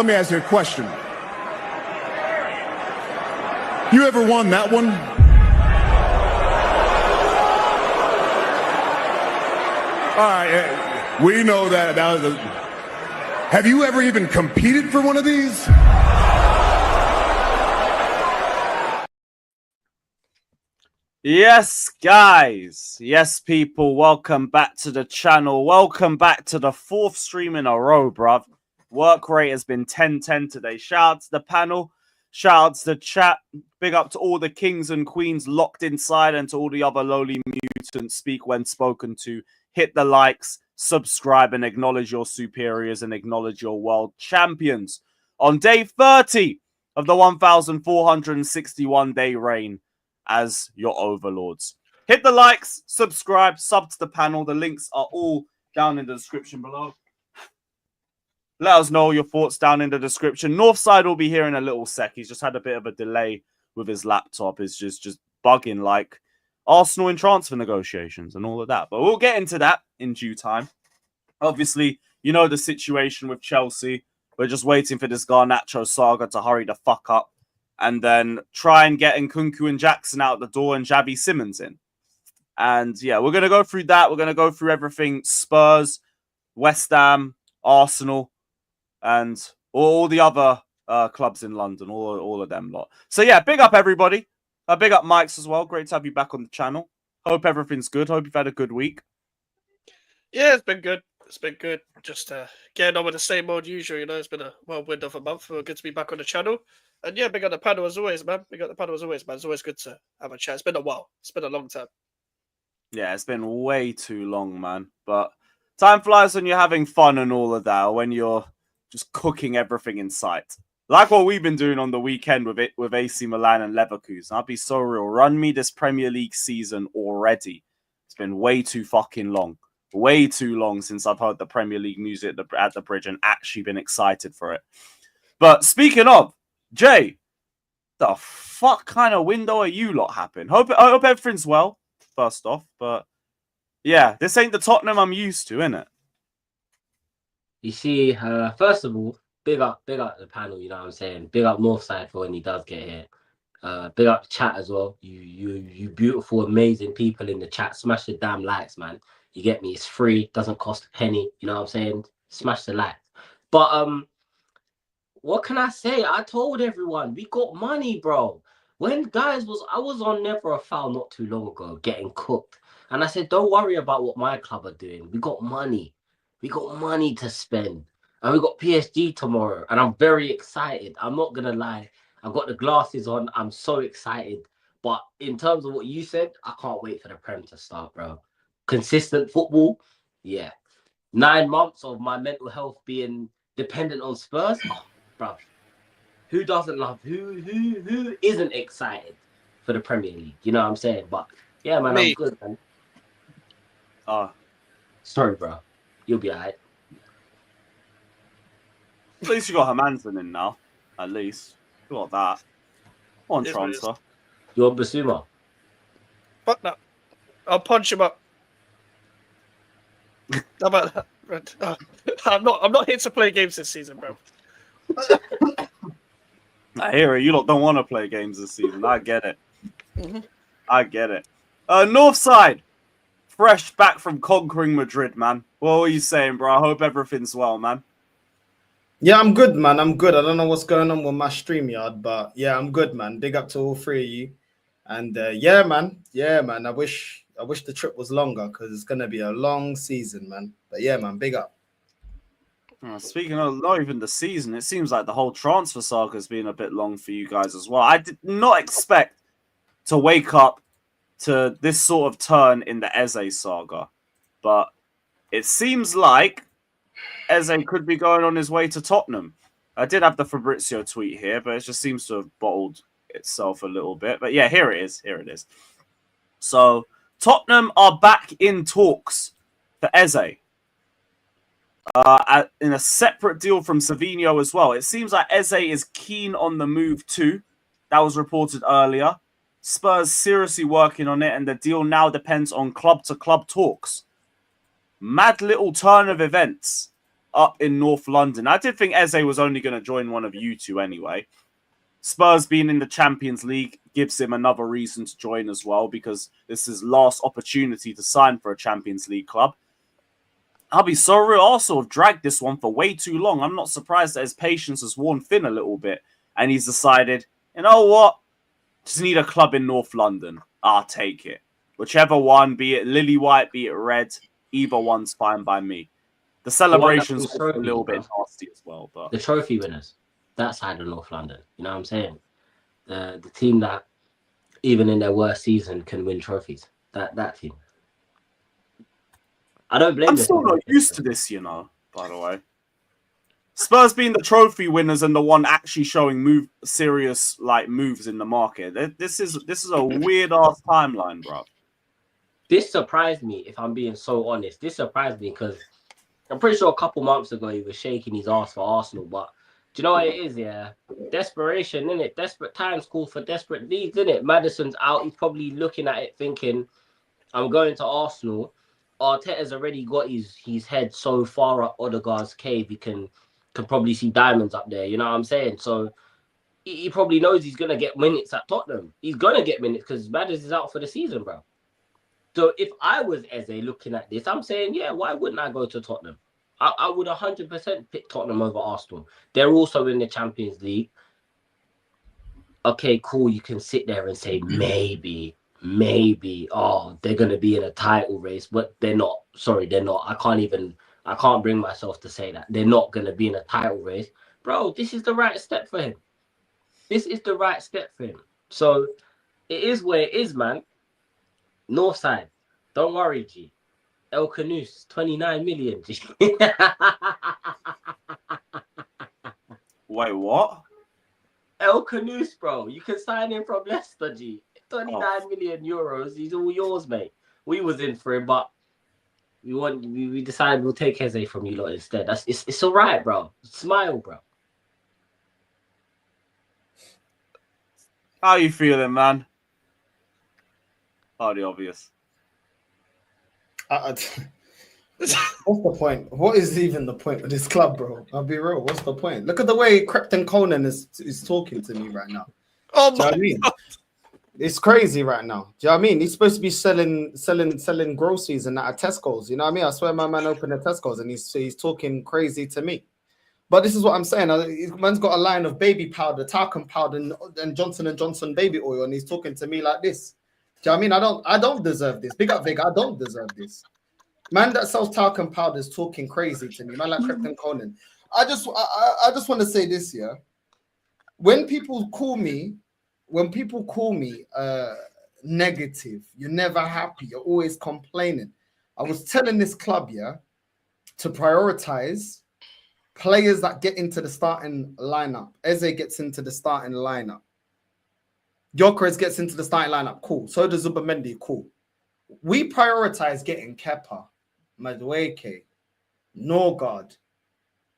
let me ask you a question. You ever won that one? All right, we know that. Have you ever even competed for one of these? Yes, guys. Yes, people. Welcome back to the channel. Welcome back to the 4th stream in a row, bruv. Work rate has been 10-10 today. Shout out to the panel. Shout out to the chat. Big up to all the kings and queens locked inside and to all the other lowly mutants. Speak when spoken to. Hit the likes, subscribe, and acknowledge your superiors and acknowledge your world champions. On day 30 of the 1,461-day reign as your overlords. Hit the likes, subscribe, sub to the panel. The links are all down in the description below. Let us know your thoughts down in the description. Northside will be here in a little sec. He's just had a bit of a delay with his laptop. It's just bugging like Arsenal in transfer negotiations and all of that. But we'll get into that in due time. Obviously, you know the situation with Chelsea. We're just waiting for this Garnacho saga to hurry the fuck up and then try and get Nkunku and Jackson out the door and Xavi Simons in. And yeah, we're going to go through that. We're going to go through everything Spurs, West Ham, Arsenal, and all the other clubs in London, all of them lot. So yeah, big up everybody. Big up Mikez as well. Great to have you back on the channel. Hope everything's good. Hope you've had a good week. Yeah, it's been good. It's been good. Just getting on with the same old usual, you know. It's been a whirlwind of a month. Good to be back on the channel. And yeah, big up the panel as always, man. Big up the panel as always, man. It's always good to have a chat. It's been a while. It's been a long time. Yeah, it's been way too long, man. But time flies when you're having fun and all of that, or when you're just cooking everything in sight. Like what we've been doing on the weekend with AC Milan and Leverkusen. I'll be so real. Run me this Premier League season already. It's been way too fucking long. Way too long since I've heard the Premier League music at the bridge and actually been excited for it. But speaking of, Jay, the fuck kind of window are you lot happening? I hope everything's well, first off. But yeah, this ain't the Tottenham I'm used to, innit? You see, first of all, big up the panel, you know what I'm saying? Big up Northside for when he does get here. Big up the chat as well. You beautiful, amazing people in the chat. Smash the damn likes, man. You get me? It's free, doesn't cost a penny. You know what I'm saying? Smash the like. But what can I say? I told everyone we got money, bro. When I was on Never a Foul not too long ago, getting cooked, and I said, don't worry about what my club are doing. We got money. We got money to spend. And we got PSG tomorrow. And I'm very excited. I'm not going to lie. I've got the glasses on. I'm so excited. But in terms of what you said, I can't wait for the Prem to start, bro. Consistent football. Yeah. 9 months of my mental health being dependent on Spurs. Oh, bro. Who doesn't love? Who isn't excited for the Premier League? You know what I'm saying? But yeah, man, I'm good, man. Sorry, bro. You'll be all right. At least you got Hermansen in now. At least. You got that. On transfer. You want Basuma? Fuck that. I'll punch him up. How about that? I'm not here to play games this season, bro. I hear it. You lot don't want to play games this season. I get it. I get it. Northside. Fresh back from conquering Madrid, man. What were you saying, bro? I hope everything's well, man. Yeah, I'm good, man. I'm good. I don't know what's going on with my StreamYard, but yeah, I'm good, man. Big up to all three of you. And yeah, man. I wish the trip was longer because it's gonna be a long season, man. But yeah, man, big up. Speaking of not even the season, it seems like the whole transfer saga has been a bit long for you guys as well. I did not expect to wake up to this sort of turn in the Eze saga, but it seems like Eze could be going on his way to Tottenham. I did have the Fabrizio tweet here, but it just seems to have bottled itself a little bit. But yeah, here it is. Here it is. So Tottenham are back in talks for Eze. In a separate deal from Savinho as well. It seems like Eze is keen on the move too. That was reported earlier. Spurs seriously working on it, and the deal now depends on club-to-club talks. Mad little turn of events. up in North London. I did think Eze was only going to join one of you two anyway. Spurs being in the Champions League gives him another reason to join as well, because this is his last opportunity to sign for a Champions League club. I'll be so real, Arsenal have dragged this one for way too long. I'm not surprised that his patience has worn thin a little bit. And he's decided, you know what? Just need a club in North London. I'll take it. Whichever one, be it lily white, be it red, either one's fine by me. The celebrations were a little bit nasty as well. But the trophy winners, that side of North London, you know what I'm saying? The team that, even in their worst season, can win trophies. That team. I don't blame I'm them. still not used to this, you know, by the way. Spurs being the trophy winners and the one actually showing serious moves in the market. This is a weird ass timeline, bro. This surprised me, if I'm being so honest. This surprised me because I'm pretty sure a couple months ago he was shaking his ass for Arsenal. But do you know what it is? Yeah, desperation, innit? Desperate times call for desperate deeds, innit? Maddison's out. He's probably looking at it thinking, I'm going to Arsenal. Arteta's already got his head so far up Odegaard's cave, he can probably see diamonds up there. You know what I'm saying? So he probably knows he's going to get minutes at Tottenham. He's going to get minutes because Maddis is out for the season, bro. So if I was Eze looking at this, I'm saying, yeah, why wouldn't I go to Tottenham? I would 100% pick Tottenham over Arsenal. They're also in the Champions League. Okay, cool. You can sit there and say maybe, they're going to be in a title race, but they're not. Sorry, they're not. I can't bring myself to say that. They're not going to be in a title race. Bro, this is the right step for him. This is the right step for him. So it is where it is, man. Northside, don't worry, G. El Canus, 29 million, G. Wait, what? El Canus, bro. You can sign him from Leicester, G. 29 million euros. He's all yours, mate. We was in for him, but we decided we'll take Eze from you lot instead. It's all right, bro. Smile, bro. How you feeling, man? Hardly obvious. What's the point? What is even the point of this club, bro? I'll be real. What's the point? Look at the way Krypton Conan is talking to me right now. Oh Do you know what I mean? It's crazy right now. Do you know what I mean? He's supposed to be selling groceries and that at Tesco's. You know what I mean? I swear my man opened a Tesco's and he's talking crazy to me. But this is what I'm saying. Man's got a line of baby powder, talcum powder, and Johnson & Johnson baby oil, and he's talking to me like this. Do you know what I mean? I don't deserve this. Big up, Vig. I don't deserve this. Man that sells talcum powder is talking crazy to me. Man like Krypton Conan. I just want to say this, yeah. When people call me negative, you're never happy, you're always complaining. I was telling this club, yeah, to prioritize players that get into the starting lineup. Eze gets into the starting lineup. Gyökeres gets into the starting lineup. Cool. So does Zubimendi. Cool. We prioritize getting Kepa, Madueke, Norgard,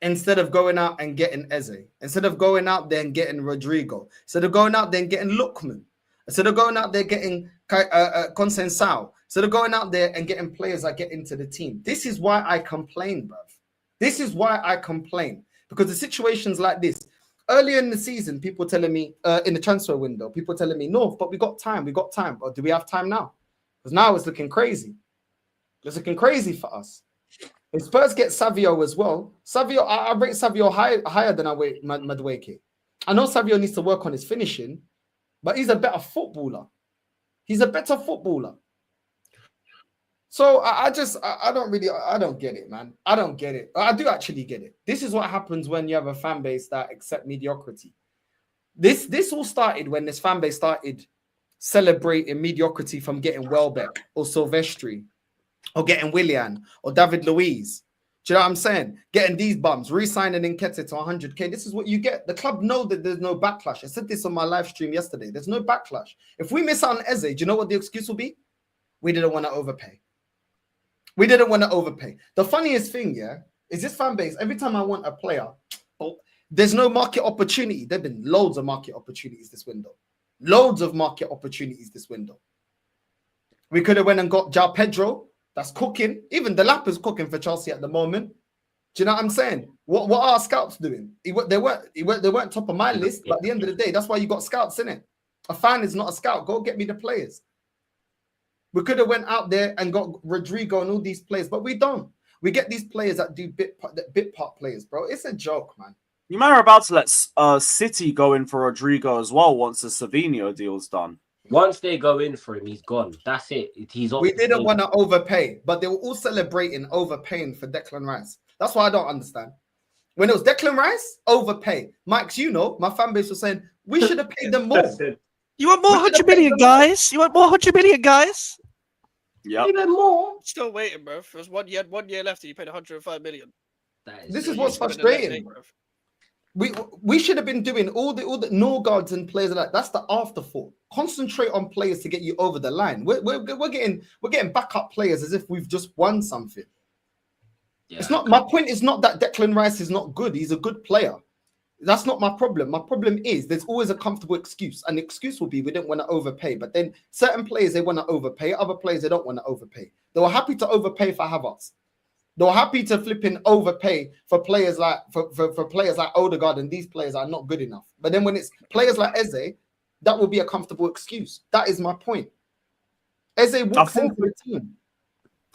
instead of going out and getting Eze. Instead of going out there and getting Rodrigo. Instead of going out there and getting Lookman. Instead of going out there getting Consensao. Instead of going out there and getting players that get into the team. This is why I complain, bruv. This is why I complain. Because the situations like this, earlier in the season, people telling me, in the transfer window, people telling me, no, but we got time. Or do we have time now? Because now it's looking crazy. It's looking crazy for us. If Spurs get Savić as well, Savić, I rate Savić higher than I rate Madueke. I know Savić needs to work on his finishing, but he's a better footballer. He's a better footballer. So I don't get it, man. I don't get it. I do actually get it. This is what happens when you have a fan base that accept mediocrity. This all started when this fan base started celebrating mediocrity from getting Welbeck or Silvestri or getting Willian or David Luiz. Do you know what I'm saying? Getting these bums, re-signing Nketiah to 100k. This is what you get. The club know that there's no backlash. I said this on my live stream yesterday. There's no backlash. If we miss out on Eze, do you know what the excuse will be? We didn't want to overpay. We didn't want to overpay. The funniest thing, yeah, is this fan base, every time I want a player, there's no market opportunity. There have been loads of market opportunities this window. Loads of market opportunities this window. We could have went and got João Pedro. That's cooking. Even the lap is cooking for Chelsea at the moment. Do you know what I'm saying? What are our scouts doing? They weren't top of my list, but at the end of the day, that's why you got scouts in it. A fan is not a scout. Go get me the players. We could have went out there and got Rodrigo and all these players, but we don't. We get these players that do bit part players, bro. It's a joke, man. You might are about to let City go in for Rodrigo as well once the Savinho deal's done. Once they go in for him, he's gone. That's it. He's off. We didn't want to overpay, but they were all celebrating overpaying for Declan Rice. That's why I don't understand. When it was Declan Rice, overpay. Mike's, you know, my fan base was saying we should have paid them more. You want more 100 million, guys? You want more 100 million, guys? Yeah. Even more. Still waiting, bro. There was 1 year left, and you paid 105 million. This is what's frustrating. We should have been doing all the Norgards and players like that. That's the afterthought. Concentrate on players to get you over the line. We're getting backup players as if we've just won something. Yeah. It's not my point. Is not that Declan Rice is not good. He's a good player. That's not my problem. My problem is there's always a comfortable excuse, and the excuse will be we didn't want to overpay. But then certain players they want to overpay, other players they don't want to overpay. They were happy to overpay for Havertz. They were happy to flipping overpay for players like for players like Odegaard, and these players are not good enough. But then when it's players like Eze, that will be a comfortable excuse. That is my point. Eze walks into the team.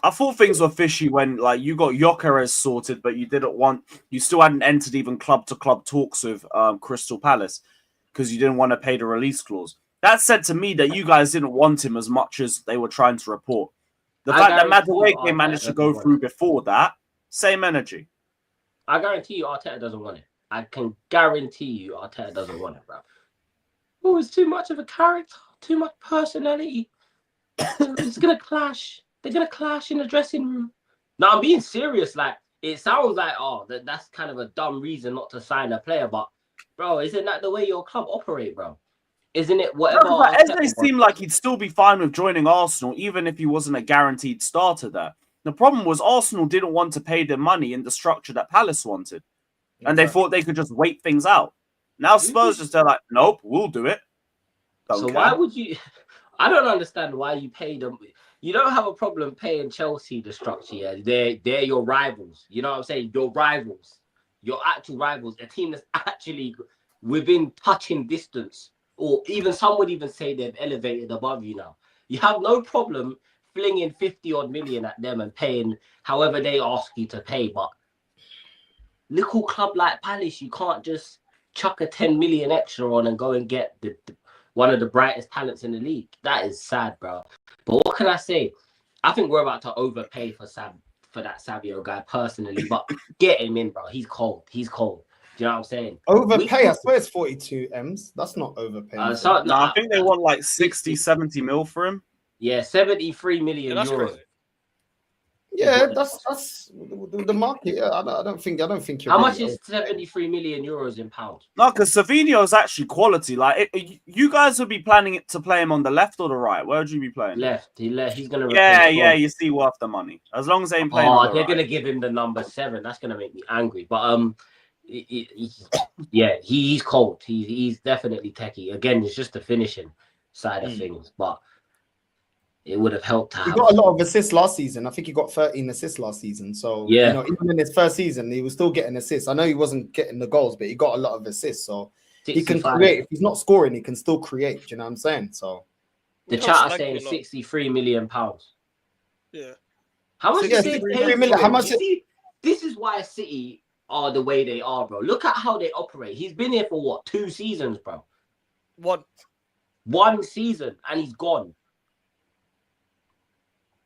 I thought things were fishy when like you got Gyökeres sorted, but you still hadn't entered even club to club talks with Crystal Palace because you didn't want to pay the release clause. That said to me that you guys didn't want him as much as they were trying to report. The fact that Madueke managed to go through before that, same energy. I guarantee you Arteta doesn't want it. I can guarantee you Arteta doesn't want it, bro. Oh, it's too much of a character, too much personality. It's going to clash. They're going to clash in the dressing room. No, I'm being serious. Like, it sounds like, that's kind of a dumb reason not to sign a player. But, bro, isn't that the way your club operate, bro? Isn't it whatever? No, Eze seemed like he'd still be fine with joining Arsenal, even if he wasn't a guaranteed starter there. The problem was Arsenal didn't want to pay the money in the structure that Palace wanted. And they thought they could just wait things out. Now Spurs just they're like, nope, we'll do it. Why would you... I don't understand why you pay them... You don't have a problem paying Chelsea the structure. Yeah? They're your rivals. You know what I'm saying? Your rivals. Your actual rivals. A team that's actually within touching distance. Or even some would even say they've elevated above you now. You have no problem flinging 50-odd million at them and paying however they ask you to pay. But little club like Palace, you can't just chuck a 10 million extra on and go and get one of the brightest talents in the league. That is sad, bro. But what can I say? I think we're about to overpay for that Savić guy personally. But get him in, bro. He's cold. He's cold. Do you know what I'm saying? Overpay, I swear it's 42 M's. That's not overpaying. I think they want like 60, 70 mil for him. Yeah, 73 million euros. Crazy. Yeah, that's the market. Yeah, I don't think you're How much is 73 million euros in pounds? No, because Savinho is actually quality. Like you guys would be planning to play him on the left or the right. Where would you be playing? Left. He's gonna. Yeah. You see, worth the money as long as they ain't playing. They're gonna give him the number 7. That's gonna make me angry. But yeah, he's cold. He's definitely techie. Again, it's just the finishing side of things, but. It would have helped. He got a lot of assists last season. I think he got 13 assists last season. So, yeah, even in his first season, he was still getting assists. I know he wasn't getting the goals, but he got a lot of assists. So, 65. He can create. If he's not scoring, he can still create. Do you know what I'm saying? So, the chat are saying 63 million pounds. Yeah. How much is it? 63 million. How much? This is why City are the way they are, bro. Look at how they operate. He's been here for what? 2 seasons, bro. One season, and he's gone.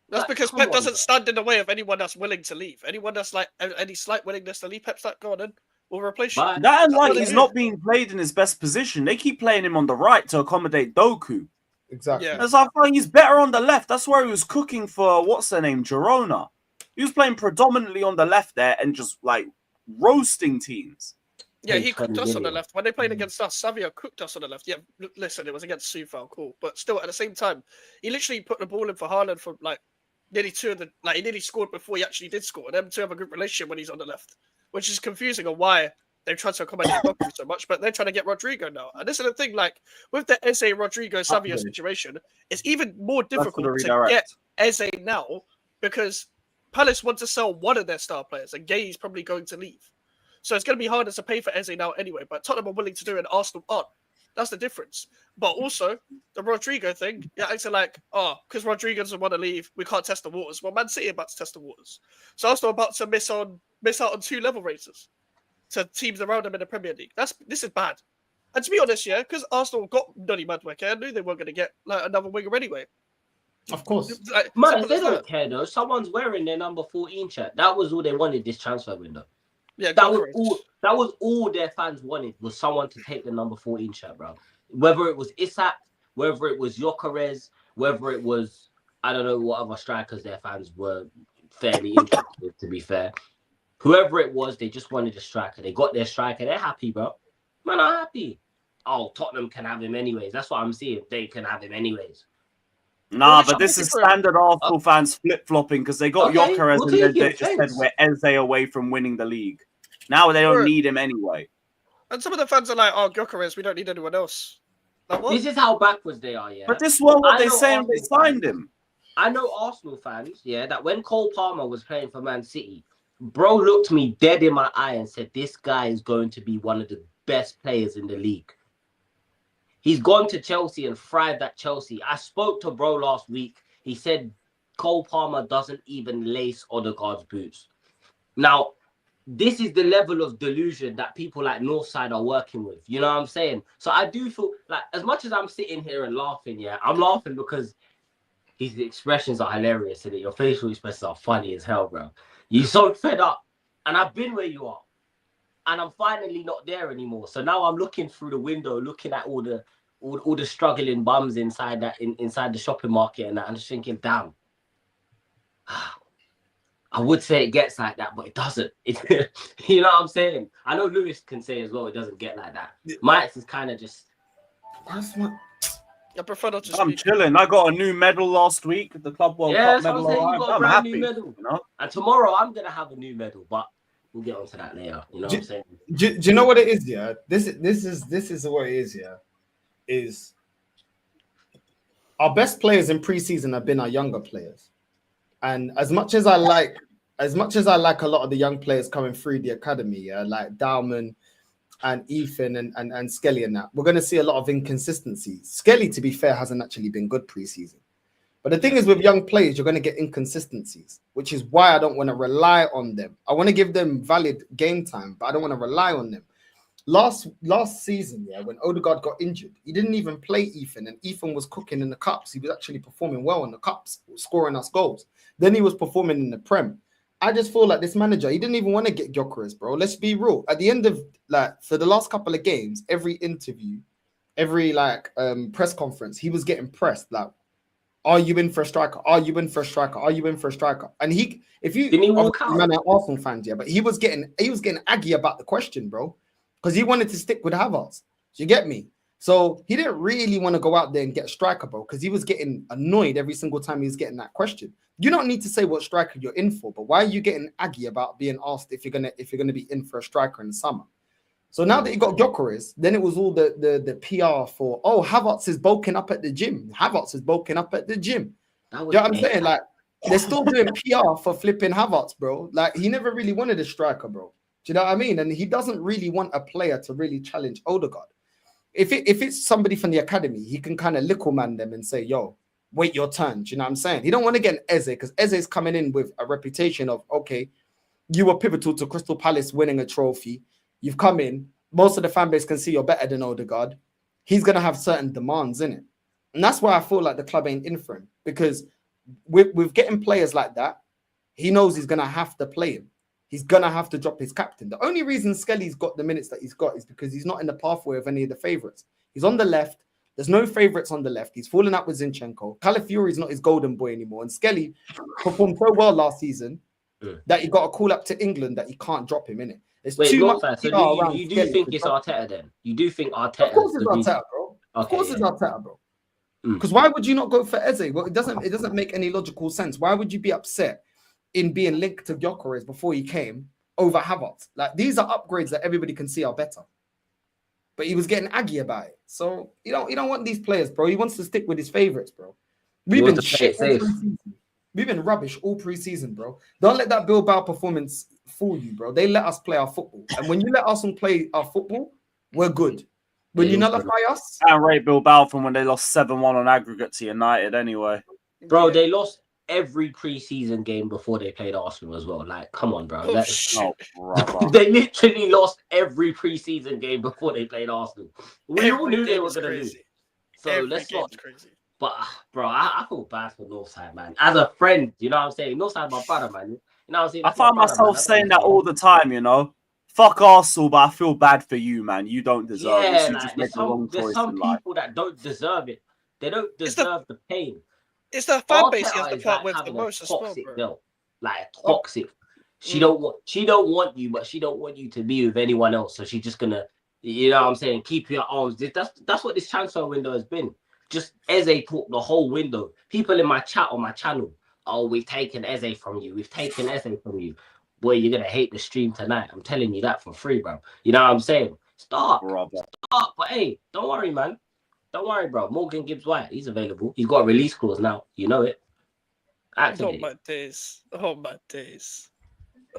That's because Pep doesn't stand in the way of anyone that's willing to leave. Anyone that's like any slight willingness to leave, Pep's like, go on then, we'll replace you. That and like he's not being played in his best position. They keep playing him on the right to accommodate Doku. Exactly. Yeah. As I find he's better on the left. That's where he was cooking for what's her name, Girona. He was playing predominantly on the left there and just like roasting teams. Yeah, he cooked us on the left. When they played against us, Savić cooked us on the left. Yeah, listen, it was against Sufal, cool. But still, at the same time, he literally put the ball in for Haaland for like nearly 2 of the... Like, he nearly scored before he actually did score. And them 2 have a good relationship when he's on the left, which is confusing on why they've tried to accommodate Doku so much, but they're trying to get Rodrigo now. And this is the thing, like, with the Eze, Rodrigo, Savić situation, it's even more difficult to get Eze now because Palace want to sell one of their star players, and Gay is probably going to leave. So it's going to be harder to pay for Eze now anyway, but Tottenham are willing to do it and Arsenal aren't. That's the difference. But also, the Rodrigo thing, you're acting like, because Rodrigo doesn't want to leave, we can't test the waters. Well, Man City are about to test the waters. So Arsenal are about to miss out on 2 level races to teams around them in the Premier League. This is bad. And to be honest, yeah, because Arsenal got Noni Madueke, I knew they weren't going to get like another winger anyway. Of course. Like, Man, they don't care though. Someone's wearing their number 14 shirt. That was all they wanted this transfer window. Yeah, that was all their fans wanted, was someone to take the number 14 shirt, bro. Whether it was HIJACK, whether it was Gyökeres, whether it was, I don't know what other strikers their fans were fairly interested, to be fair. Whoever it was, they just wanted a striker. They got their striker. They're happy, bro. Man, I'm happy. Oh, Tottenham can have him anyways. That's what I'm seeing. They can have him anyways. Nah, but this is standard Arsenal fans flip-flopping because they got Gyökeres and then they just said we're Eze away from winning the league. Now they don't need him anyway. And some of the fans are like, Gyökeres, we don't need anyone else. Like, what? This is how backwards they are, yeah. But this is what they're saying they signed him. I know Arsenal fans, yeah, that when Cole Palmer was playing for Man City, bro looked me dead in my eye and said, this guy is going to be one of the best players in the league. He's gone to Chelsea and thrived at Chelsea. I spoke to bro last week. He said Cole Palmer doesn't even lace Odegaard's boots. Now, this is the level of delusion that people like Northside are working with. You know what I'm saying? So I do feel like, as much as I'm sitting here and laughing, yeah, I'm laughing because his expressions are hilarious and your facial expressions are funny as hell, bro. You're so fed up. And I've been where you are. And I'm finally not there anymore. So now I'm looking through the window, looking at all the struggling bums inside the shopping market, and that, I'm just thinking, damn. I would say it gets like that, but it doesn't. You know what I'm saying? I know Lewis can say as well it doesn't get like that. Mikez is kind of just. I prefer not to I'm speak. chilling. I got a new medal last week, the Club World Cup medal. I'm happy. New medal. You know? And tomorrow I'm gonna have a new medal, but we'll get onto that later. You know what I'm saying? Do you know what it is? Yeah, this is what it is. Yeah, is our best players in preseason have been our younger players, and as much as I like a lot of the young players coming through the academy, yeah, like Dalman and Ethan and Skelly and that, we're going to see a lot of inconsistencies. Skelly, to be fair, hasn't actually been good preseason. But the thing is, with young players, you're going to get inconsistencies, which is why I don't want to rely on them. I want to give them valid game time, but I don't want to rely on them. Last season, yeah, when Odegaard got injured, he didn't even play Ethan, and Ethan was cooking in the cups. He was actually performing well in the cups, scoring us goals. Then he was performing in the Prem. I just feel like this manager, he didn't even want to get Gyökeres, bro. Let's be real. At the end of, like, for the last couple of games, every interview, every press conference, he was getting pressed. Like, are you in for a striker? Are you in for a striker? Are you in for a striker? And didn't he walk out? Man, Arsenal fans, yeah, but he was getting aggy about the question, bro, because he wanted to stick with Havertz. Do you get me? So he didn't really want to go out there and get a striker, bro, because he was getting annoyed every single time he was getting that question. You don't need to say what striker you're in for, but why are you getting aggy about being asked if you're gonna be in for a striker in the summer? So now that you got Gyökeres, then it was all the PR for, Havertz is bulking up at the gym. Havertz is bulking up at the gym. You know what I'm saying? Like, they're still doing PR for flipping Havertz, bro. Like, he never really wanted a striker, bro. Do you know what I mean? And he doesn't really want a player to really challenge Odegaard. If it's somebody from the academy, he can kind of little man them and say, yo, wait your turn. Do you know what I'm saying? He don't want to get an Eze, because Eze is coming in with a reputation of, okay, you were pivotal to Crystal Palace winning a trophy. You've come in. Most of the fan base can see you're better than Odegaard. He's going to have certain demands in it. And that's why I feel like the club ain't in for him, because with getting players like that, he knows he's going to have to play him. He's going to have to drop his captain. The only reason Skelly's got the minutes that he's got is because he's not in the pathway of any of the favourites. He's on the left. There's no favourites on the left. He's fallen out with Zinchenko. Calafiori's not his golden boy anymore. And Skelly performed so well last season that he got a call up to England that he can't drop him in it. There's too much. So you do think it's Arteta then? You do think Arteta? Of course it's Arteta, bro. Of course it's Arteta, bro. Because why would you not go for Eze? Well, it doesn't make any logical sense. Why would you be upset in being linked to Gyökeres before he came over Havertz? Like, these are upgrades that everybody can see are better. But he was getting aggy about it. So you don't want these players, bro. He wants to stick with his favorites, bro. We've been shit. We've been rubbish all pre-season, bro. Don't let that Bilbao performance fool you, bro. They let us play our football. And when you let Arsenal play our football, we're good. When you nullify us... And rate Bilbao from when they lost 7-1 on aggregate to United anyway. Bro, they lost every pre-season game before they played Arsenal as well. Like, come on, bro. They literally lost every pre-season game before they played Arsenal. We all knew they were going to lose. So let's not... Crazy. But, bro, I feel bad for Northside, man. As a friend, you know what I'm saying? Northside, my brother, man. You know what I'm saying? I find myself saying that all the time, you know? Fuck Arsenal, but I feel bad for you, man. You don't deserve it. You just make the wrong choice. There's some people that don't deserve it. They don't deserve the pain. It's the fan base he has to part with the most as well, bro. Like toxic. She don't want you, but she don't want you to be with anyone else. So she's just gonna, you know what I'm saying, keep you at arms. That's what this transfer window has been. Just Eze talk the whole window. People in my chat on my channel, oh, we've taken Eze from you. We've taken Eze from you. Boy, you're gonna hate the stream tonight. I'm telling you that for free, bro. You know what I'm saying? Start. But hey, don't worry, man. Don't worry, bro. Morgan Gibbs-White, he's available. He's got a release clause now. You know it. Activate. Oh my days. Oh my days.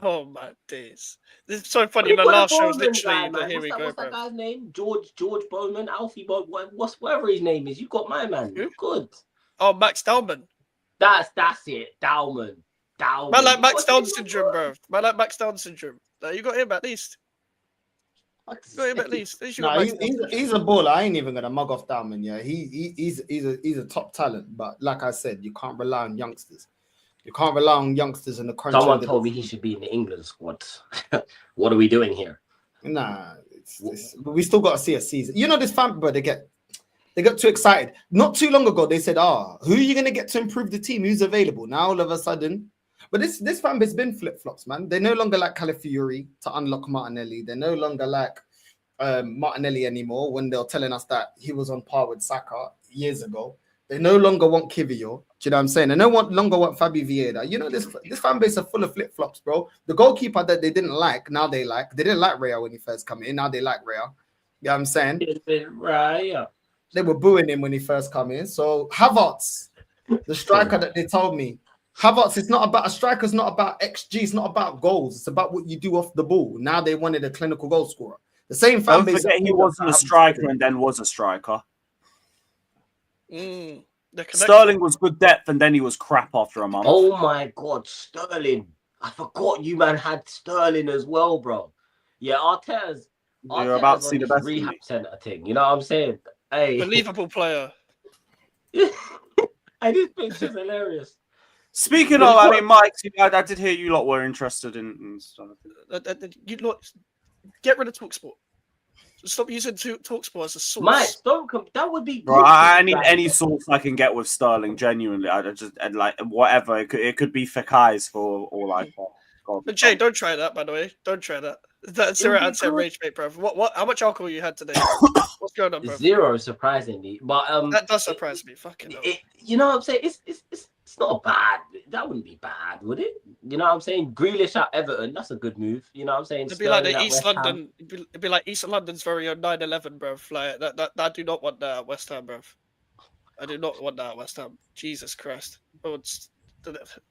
Oh my days. This is so funny. The last show was literally here we go, what's that guy's name? George Bowman, Alfie Bowman, whatever his name is. You got my man. You're good. Oh, Max Dowman. That's it. Dowman. Man, like Max Down syndrome, bro. Man, like Max Down syndrome. You got him at least. He's a baller. I ain't even gonna mug off Dowman. Yeah, he's a top talent. But like I said, you can't rely on youngsters. You can't rely on youngsters in the country. Someone told me he should be in the England squad. What are we doing here? Nah, we still got to see a season. You know, this fan, bro, they get too excited. Not too long ago, they said, who are you gonna get to improve the team? Who's available? Now all of a sudden. But this fan base been flip-flops, man. They no longer like Calafiori to unlock Martinelli. They no longer like Martinelli anymore when they're telling us that he was on par with Saka years ago. They no longer want Kivior. Do you know what I'm saying? They no longer want Fabi Vieira. You know, this fan base are full of flip-flops, bro. The goalkeeper that they didn't like, now they like. They didn't like Raya when he first came in. Now they like Raya. You know what I'm saying? Raya. They were booing him when he first came in. So Havertz, the striker that they told me, Havertz, it's not about a striker. It's not about XG. It's not about goals. It's about what you do off the ball. Now they wanted a clinical goal scorer. The same fan base. Don't forget he wasn't a striker and then was a striker. Sterling was good depth and then he was crap after a month. Oh my God, Sterling. I forgot you, man, had Sterling as well, bro. Yeah, Arteta's you're about to see the best rehab center thing. You know what I'm saying? Hey, believable player. And this picture's hilarious. Speaking of, I mean, Mike, I did hear you lot were interested in stuff. You lot, get rid of TalkSport. Stop using TalkSport as a source. Mike, that would be. Bro, I need any source I can get with Sterling. Genuinely, I just like whatever. It could be Fakai's for all I care. But Jay, don't try that. By the way, don't try that. That's 0 out of 10 rage mate, bro. What? How much alcohol you had today? What's going on, bro? 0, surprisingly. But that does surprise me. Fucking hell. You know what I'm saying? It's not bad. That wouldn't be bad, would it? You know what I'm saying? Grealish at Everton, that's a good move. You know what I'm saying? It'd be like the East London. It'd be like East London's very own 9/11, bro. Like that. I do not want that at West Ham, bro. I do not want that at West Ham. Jesus Christ. We're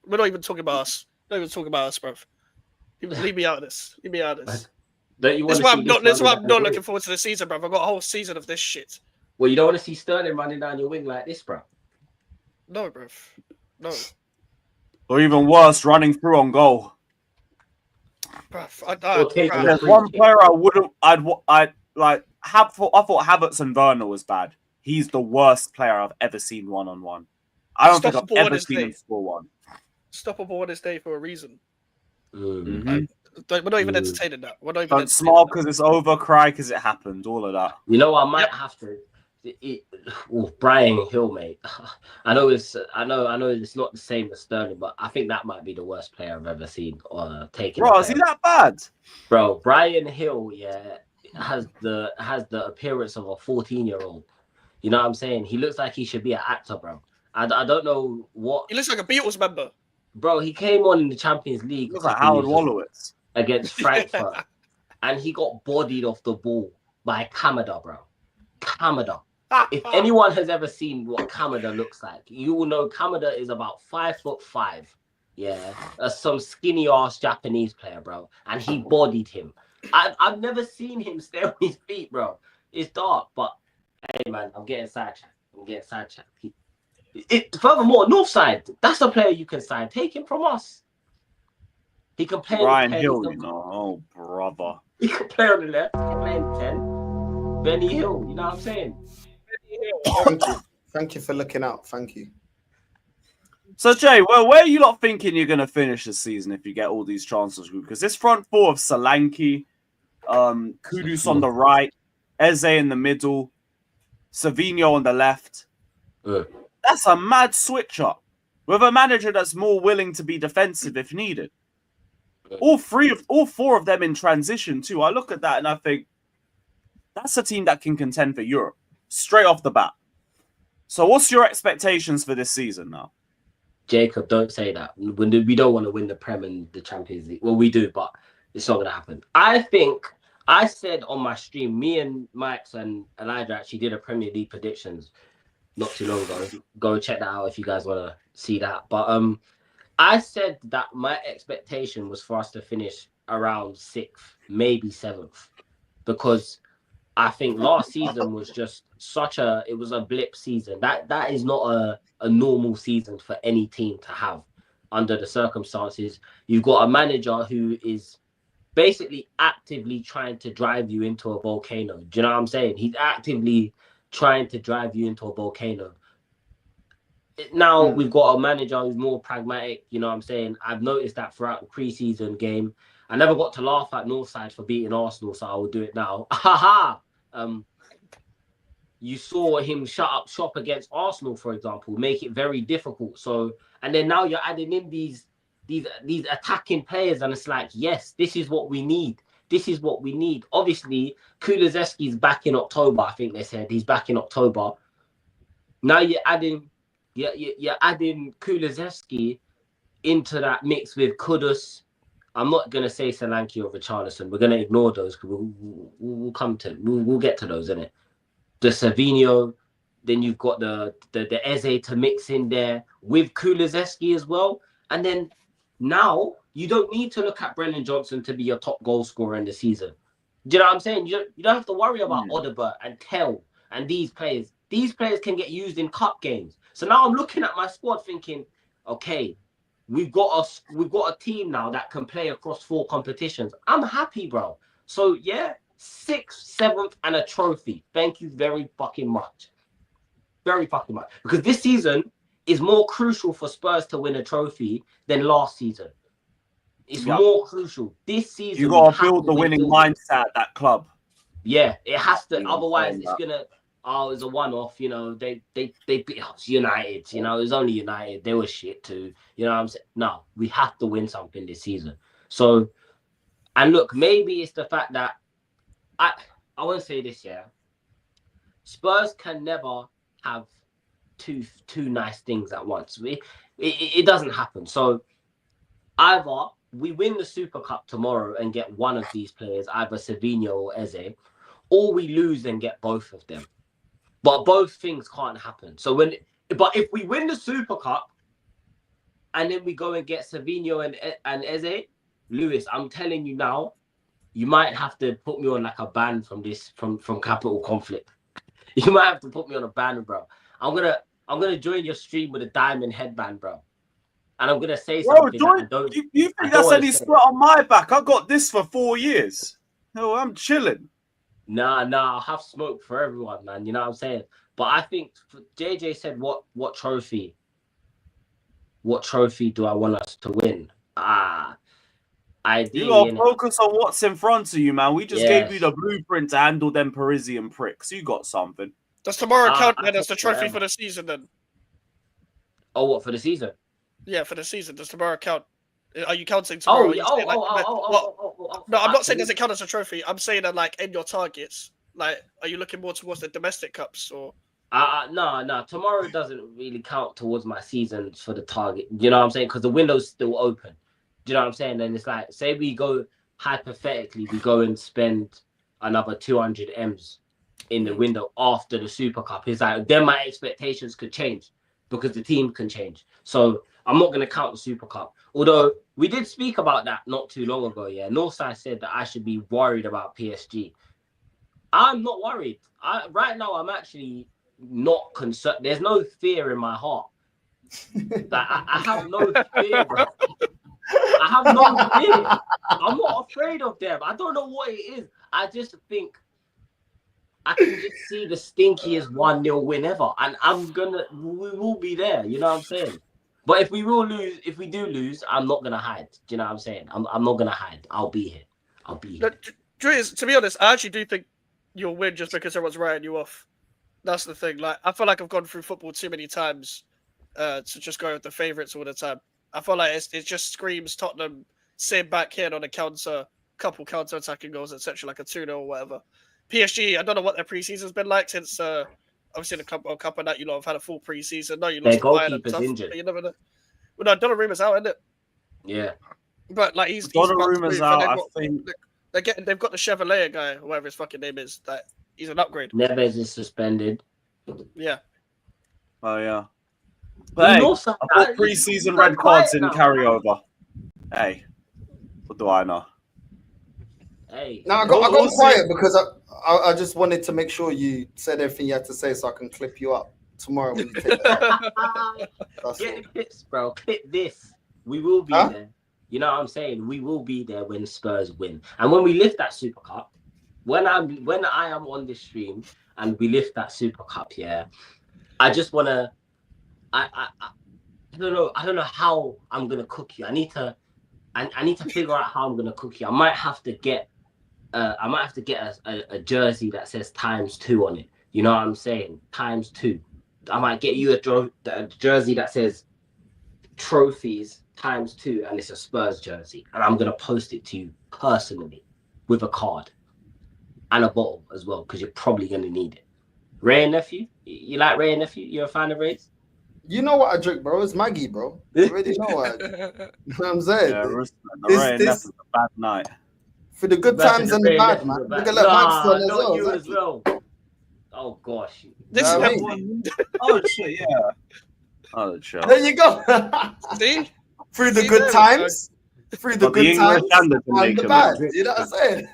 not even talking about us. Not even talking about us, bro. Leave me out of this. Leave me out of this. That's why I'm not looking forward to the season, bro. I've got a whole season of this shit. Well, you don't want to see Sterling running down your wing like this, bro. No, bro. No. Or even worse, running through on goal. There's one player I thought Havertz and Werner was bad. He's the worst player I've ever seen 1-on-1. I don't think I've ever seen him score one. Stoppable on his day for a reason. Mm-hmm. We're not even entertaining that. Don't smile because it's over, cry because it happened. All of that. You know, I might have to. Brian Hill, mate. I know it's not the same as Sterling, but I think that might be the worst player I've ever seen. Taking. Bro, is he that bad? Bro, Brian Hill, has the appearance of a 14-year-old. You know what I'm saying? He looks like he should be an actor, bro. I don't know what. He looks like a Beatles member. Bro, he came on in the Champions League. Looks like Howard Wolowitz against Frankfurt, and he got bodied off the ball by Kamada, bro. Kamada. If anyone has ever seen what Kamada looks like, you will know Kamada is about 5'5". Yeah, some skinny ass Japanese player, bro, and he bodied him. I've never seen him stay on his feet, bro. It's dark, but hey, man, I'm getting sidetracked. Furthermore, Northside, that's a player you can sign. Take him from us. He can play Ryan in the 10. Hill, you know. Oh, brother. He can play on the left. He can play in the 10. Benny Hill, you know what I'm saying? Thank you for looking out. Thank you. So, Jay, well, where are you lot thinking you're going to finish this season if you get all these chances? Because this front four of Solanke, Kudus on the right, Eze in the middle, Savinho on the left. That's a mad switch up with a manager that's more willing to be defensive if needed. All four of them in transition too. I look at that and I think that's a team that can contend for Europe straight off the bat. So what's your expectations for this season now? Jacob, don't say that. We don't want to win the Prem and the Champions League. Well, we do, but it's not going to happen. I think I said on my stream, me and Mikez and Elijah actually did a Premier League predictions not too long ago. Go check that out if you guys want to see that. But I said that my expectation was for us to finish around 6th, maybe 7th, because I think last season was just it was a blip season. That is not a normal season for any team to have under the circumstances. You've got a manager who is basically actively trying to drive you into a volcano. Do you know what I'm saying? He's actively trying to drive you into a volcano. Now we've got a manager who's more pragmatic, you know what I'm saying? I've noticed that throughout the preseason game. I never got to laugh at Northside for beating Arsenal, so I will do it now. You saw him shut up shop against Arsenal, for example, make it very difficult. So, and then now you're adding in these attacking players, and it's like, yes, this is what we need. This is what we need. Obviously, Kulusevski's back in October. I think they said he's back in October. Now you're adding Kulusevski into that mix with Kudus. I'm not gonna say Solanke or Richarlison. We're gonna ignore those because we'll get to those, innit? The Savinho, then you've got the Eze to mix in there with Kulusevski as well, and then now you don't need to look at Brennan Johnson to be your top goal scorer in the season. Do you know what I'm saying? You don't have to worry about Odobert and Tell and these players. These players can get used in cup games. So now I'm looking at my squad thinking, okay, we've got a team now that can play across 4 competitions. I'm happy, bro. So yeah, 6th, 7th, and a trophy. Thank you very fucking much. Very fucking much. Because this season is more crucial for Spurs to win a trophy than last season. It's more crucial. This season, you got to build the winning mindset at that club. Yeah, it has to. Otherwise, it's gonna. Oh, it's a one-off. You know, they beat us. United. You know, it was only United. They were shit too. You know what I'm saying? No, we have to win something this season. So, and look, maybe it's the fact that I want to say this. Yeah, Spurs can never have two nice things at once. It doesn't happen. So either we win the Super Cup tomorrow and get one of these players, either Savinho or Eze, or we lose and get both of them. But both things can't happen. But if we win the Super Cup and then we go and get Savinho and Eze, Lewis, I'm telling you now, you might have to put me on like a ban from Capital Conflict. You might have to put me on a ban, bro. I'm gonna join your stream with a diamond headband, bro. And I'm gonna say something. Bro, you think that's any sweat on my back? I got this for 4 years. No, I'm chilling. Nah, I'll have smoke for everyone, man. You know what I'm saying? But I think JJ said, what trophy? What trophy do I want us to win? You gotta focus on what's in front of you, man. We just gave you the blueprint to handle them Parisian pricks. You got something. Does tomorrow count then as the trophy for the season then? Oh, what, for the season? Yeah, for the season. Does tomorrow count? Are you counting tomorrow? No, I'm not saying does it count as a trophy. I'm saying that like in your targets, like are you looking more towards the domestic cups or? No. Tomorrow doesn't really count towards my season for the target. You know what I'm saying? Because the window's still open. Do you know what I'm saying? And it's like, say we go hypothetically, we go and spend another 200 M's in the window after the Super Cup. It's like then my expectations could change because the team can change. So I'm not going to count the Super Cup. Although we did speak about that not too long ago. Yeah, Northside said that I should be worried about PSG. I'm not worried. Right now I'm actually not concerned. There's no fear in my heart. Like I have no fear, bro. I have no fear. I'm not afraid of them. I don't know what it is. I just think I can just see the stinkiest 1-0 win ever. And we will be there. You know what I'm saying? But if we do lose, I'm not going to hide. Do you know what I'm saying? I'm not going to hide. I'll be here. I'll be here. To be honest, I actually do think you'll win just because everyone's writing you off. That's the thing. Like, I feel like I've gone through football too many times to just go with the favourites all the time. I feel like it just screams Tottenham sitting back here on a couple counter-attacking goals, etc., like a 2-0 or whatever. PSG, I don't know what their pre-season's been like since obviously the Club World Cup and that. You lot have had a full pre-season. No, you lost Their to Bayern and goalkeeper's stuff. injured. But you never know. Well, no, Donnarumma's out, isn't it? Yeah. But like he's about to Donnarumma's move, out. and I think they've got the Chevalier guy, whatever his fucking name is. That he's an upgrade. Neves is suspended. Yeah. Oh yeah. But hey, I thought pre-season red cards didn't carry over. Hey, what do I know? Hey. No, I got quiet because I just wanted to make sure you said everything you had to say so I can clip you up tomorrow when you take that. Get the clips, bro. Clip this. We will be there. You know what I'm saying? We will be there when Spurs win. And when we lift that Super Cup, when I am on this stream and we lift that Super Cup, yeah, I just wanna I don't know how I'm gonna cook you. I need to figure out how I'm gonna cook you. I might have to get a jersey that says ×2 on it. You know what I'm saying? ×2. I might get you a jersey that says trophies ×2, and it's a Spurs jersey, and I'm gonna post it to you personally with a card and a bottle as well, because you're probably gonna need it. Ray and Nephew, you like Ray and Nephew? You're a fan of Ray's? You know what I drink, bro? It's Maggie, bro. You already know what I drink. You know what I'm saying? Yeah, Ray and Nephew, a bad night. For the good times and the bad, man. Look at that Mike's son as well. You as well. Oh gosh. This is one. Oh shit, yeah. Oh, chill. There you go. See? Through the good times. Through the good times and the bad. You know what I'm saying?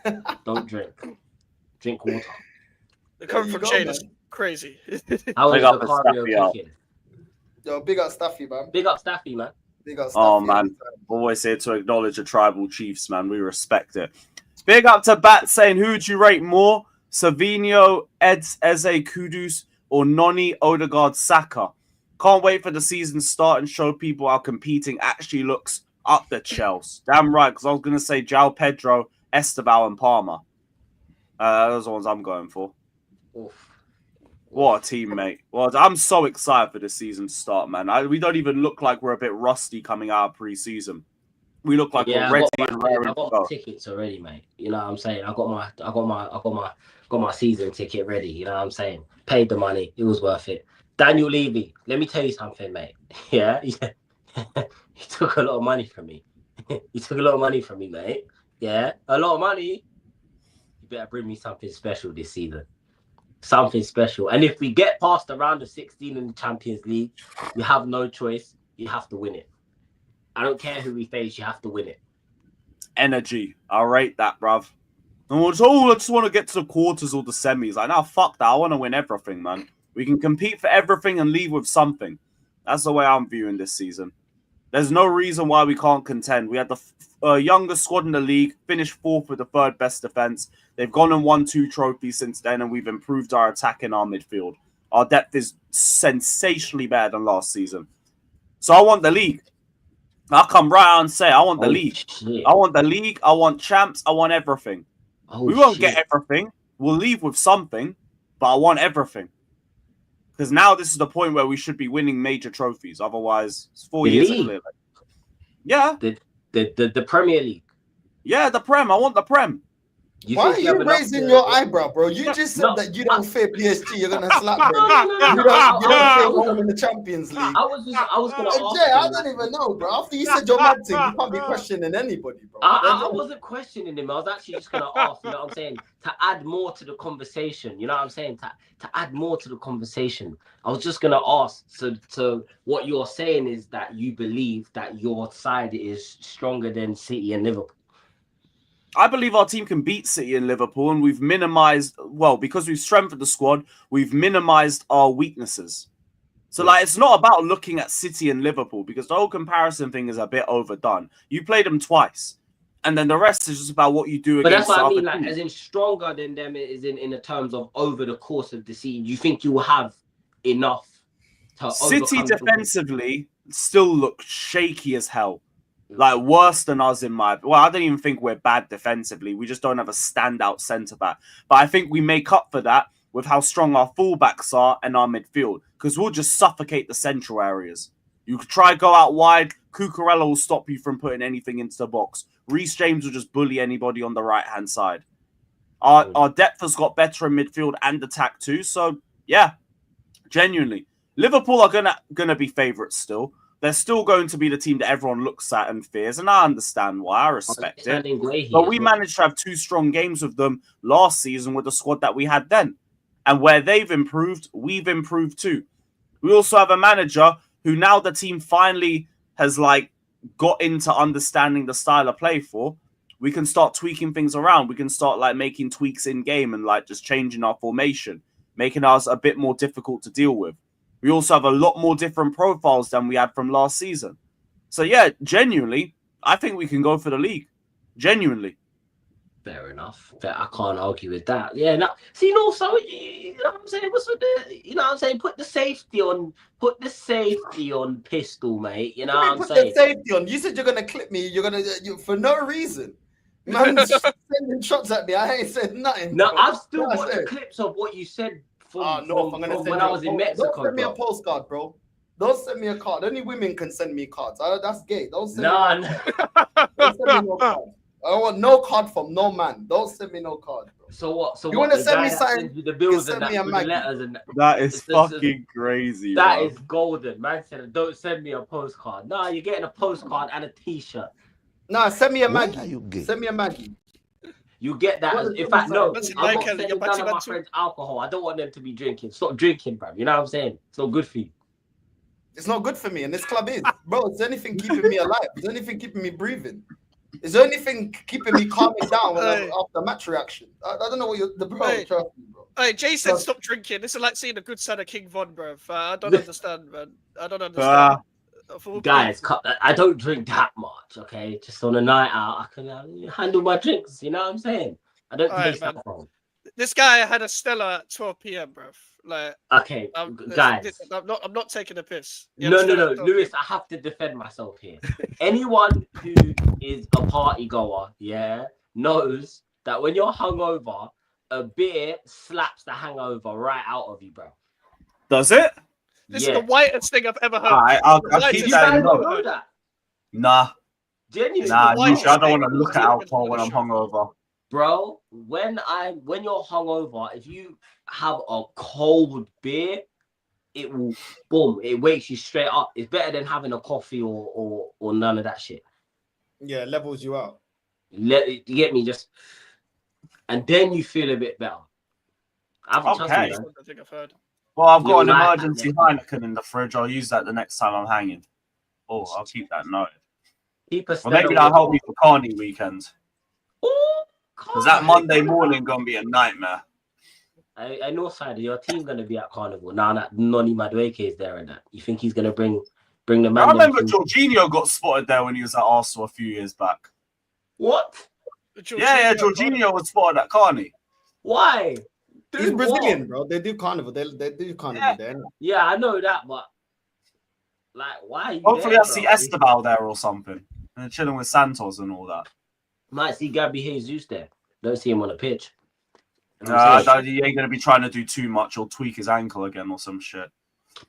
Don't drink. Drink water. The coming from Shane is crazy. How is the cardio kicking? Yo, big up Staffy, man. Big up Staffy, man. Big up Staffy. Oh, man. Always here to acknowledge the tribal chiefs, man. We respect it. Big up to Bat saying, who would you rate more? Savinho, Eze, Kudus, or Noni, Odegaard, Saka? Can't wait for the season to start and show people how competing actually looks up the Chelsea. Damn right, because I was going to say João Pedro, Esteban, and Palmer. Those are the ones I'm going for. Oof. What a teammate. Well, I'm so excited for this season to start, man. We don't even look like we're a bit rusty coming out of pre-season. We look like we're ready and raring to go. I got my tickets already, mate. You know what I'm saying? I got my season ticket ready. You know what I'm saying? Paid the money. It was worth it. Daniel Levy, let me tell you something, mate. Yeah. He took a lot of money from me. He took a lot of money from me, mate. Yeah, a lot of money. You better bring me something special this season. Something special. And if we get past the round of 16 in the Champions League, you have no choice. You have to win it. I don't care who we face. You have to win it. Energy. I'll rate that, bruv. I just want to get to the quarters or the semis. Like, nah, fuck that. I want to win everything, man. We can compete for everything and leave with something. That's the way I'm viewing this season. There's no reason why we can't contend. We had the youngest squad in the league, finished 4th with the 3rd best defense. They've gone and won 2 trophies since then, and we've improved our attack in our midfield. Our depth is sensationally better than last season. So I want the league. I'll come right out and say I want the league. Shit. I want the league. I want champs. I want everything. We won't get everything. We'll leave with something, but I want everything. Because now this is the point where we should be winning major trophies. Otherwise, it's 4 years clearly. Yeah. The Premier League. Yeah, the Prem. I want the Prem. Why are think you have enough raising to- your eyebrow, bro? You just said No, that you don't fear PSG. You're gonna slap them. No. You don't fear I no one in the Champions League. was gonna ask Jay, I him, don't like, even know, bro. After you said your mad thing, you can't be questioning anybody, bro. I wasn't questioning him. I was actually just gonna ask, you know what I'm saying, to add more to the conversation. You know what I'm saying? To add more to the conversation. I was just gonna ask. So what you're saying is that you believe that your side is stronger than City and Liverpool. I believe our team can beat City and Liverpool, and we've minimized, well, because we've strengthened the squad, we've minimized our weaknesses. So, like, it's not about looking at City and Liverpool, because the whole comparison thing is a bit overdone. You played them twice, and then the rest is just about what you do But against that's what I other mean, like, teams. as in stronger than them is in the terms of over the course of the season. You think you will have enough to City overcome the- defensively still look shaky as hell. Like, worse than us in my... Well, I don't even think we're bad defensively. We just don't have a standout centre-back. But I think we make up for that with how strong our fullbacks are and our midfield. Because we'll just suffocate the central areas. You could try go out wide. Cucurella will stop you from putting anything into the box. Reece James will just bully anybody on the right-hand side. Our depth has got better in midfield and attack too. So, yeah, genuinely. Liverpool are gonna be favourites still. They're still going to be the team that everyone looks at and fears, and I understand why. I respect it. But we managed to have 2 strong games with them last season with the squad that we had then. And where they've improved, we've improved too. We also have a manager who now the team finally has like got into understanding the style of play for. We can start tweaking things around. We can start like making tweaks in game and like just changing our formation, making us a bit more difficult to deal with. We also have a lot more different profiles than we had from last season. So, yeah, genuinely, I think we can go for the league. Genuinely. Fair enough. I can't argue with that. Yeah, no. See, you know, so you know what I'm saying? What's with the, you know what I'm saying? Put the safety on pistol, mate. You know what I'm put saying? the safety on. You said you're gonna clip me. You're gonna for no reason. Man, sending shots at me. I ain't said nothing. No, bro. I've still What I got the said. clips of what you said from I'm gonna send when you I was in Mexico. Don't send me a bro. postcard, bro. Don't send me a card. Only women can send me cards. That's gay. Don't send Nah, me don't send me no card. I don't want no card from no man. Don't send me no card, bro. So what? So You what? wanna The send guy me that something, sends you the bills send and me a that with the Maggie. letters and That is It's fucking crazy, that bro. is golden. Man said, "Don't send me a postcard." Nah, you're getting a postcard and a T-shirt. Nah, send me a Why are Maggie. you gay? Send me a Maggie. You get that. What As, is in it? fact, no, That's I'm not Michael, sending you're none of my Batty friends alcohol. I don't want them to be drinking. Stop drinking, bro. You know what I'm saying? It's not good for you. It's not good for me, and this club is. Bro, is there anything keeping me alive? Is there anything keeping me breathing? Is there anything keeping me calming down when Hey. after match reaction? I don't know what you're the bro. Hey. Trust me, bro. Hey, Jay said Bro. stop drinking. This is like seeing a good side of King Von, bro. I don't understand, man. I don't understand. For all Guys, people. I don't drink that much, okay? Just on a night out, I can handle my drinks. You know what I'm saying? I don't Alright, taste man. alcohol. This guy had a Stella at 12 p.m., bro. Like, Okay, guys. I'm not taking a piss. He had No, a Stella at 12 Lewis, p.m. I have to defend myself here. Anyone who is a party goer, yeah, knows that when you're hungover, a beer slaps the hangover right out of you, bro. Does it? This is the whitest thing I've ever heard. Alright, I'll Whitest keep You thing that guys in I've don't ever mind. know heard. that. Nah, Genuinely. nah, whitest usually I don't thing want to look at I've alcohol when I'm ever heard. hungover. Bro, when you're hungover, if you have a cold beer, it will boom, it wakes you straight up. It's better than having a coffee or none of that shit. Yeah, levels you out. You get me, just and then you feel a bit better. Trust me, Okay. man. I think I've heard. Well, I've got You'll an like that emergency next Heineken in the fridge. I'll use that the next time I'm hanging. Oh, I'll keep that noted. Keep a Well, maybe Stella that'll with- help me for Carney weekend. Oh, Because that Monday morning going to be a nightmare. I know, side your team gonna be at Carnival now that Noni Madueke is there and that. You think he's gonna bring the man? I remember them- Jorginho got spotted there when he was at Arsenal a few years back. What? Yeah, Jorginho was spotted at Carney. Why? He's Doing Brazilian, what? bro. They do carnival. They do carnival there. innit? Yeah, I know that, but like, why? Are you Hopefully there, I see bro? Esteban there or something. And chilling with Santos and all that. Might see Gabby Jesus there. Don't see him on the pitch. You know what I'm saying? He ain't going to be trying to do too much or tweak his ankle again or some shit.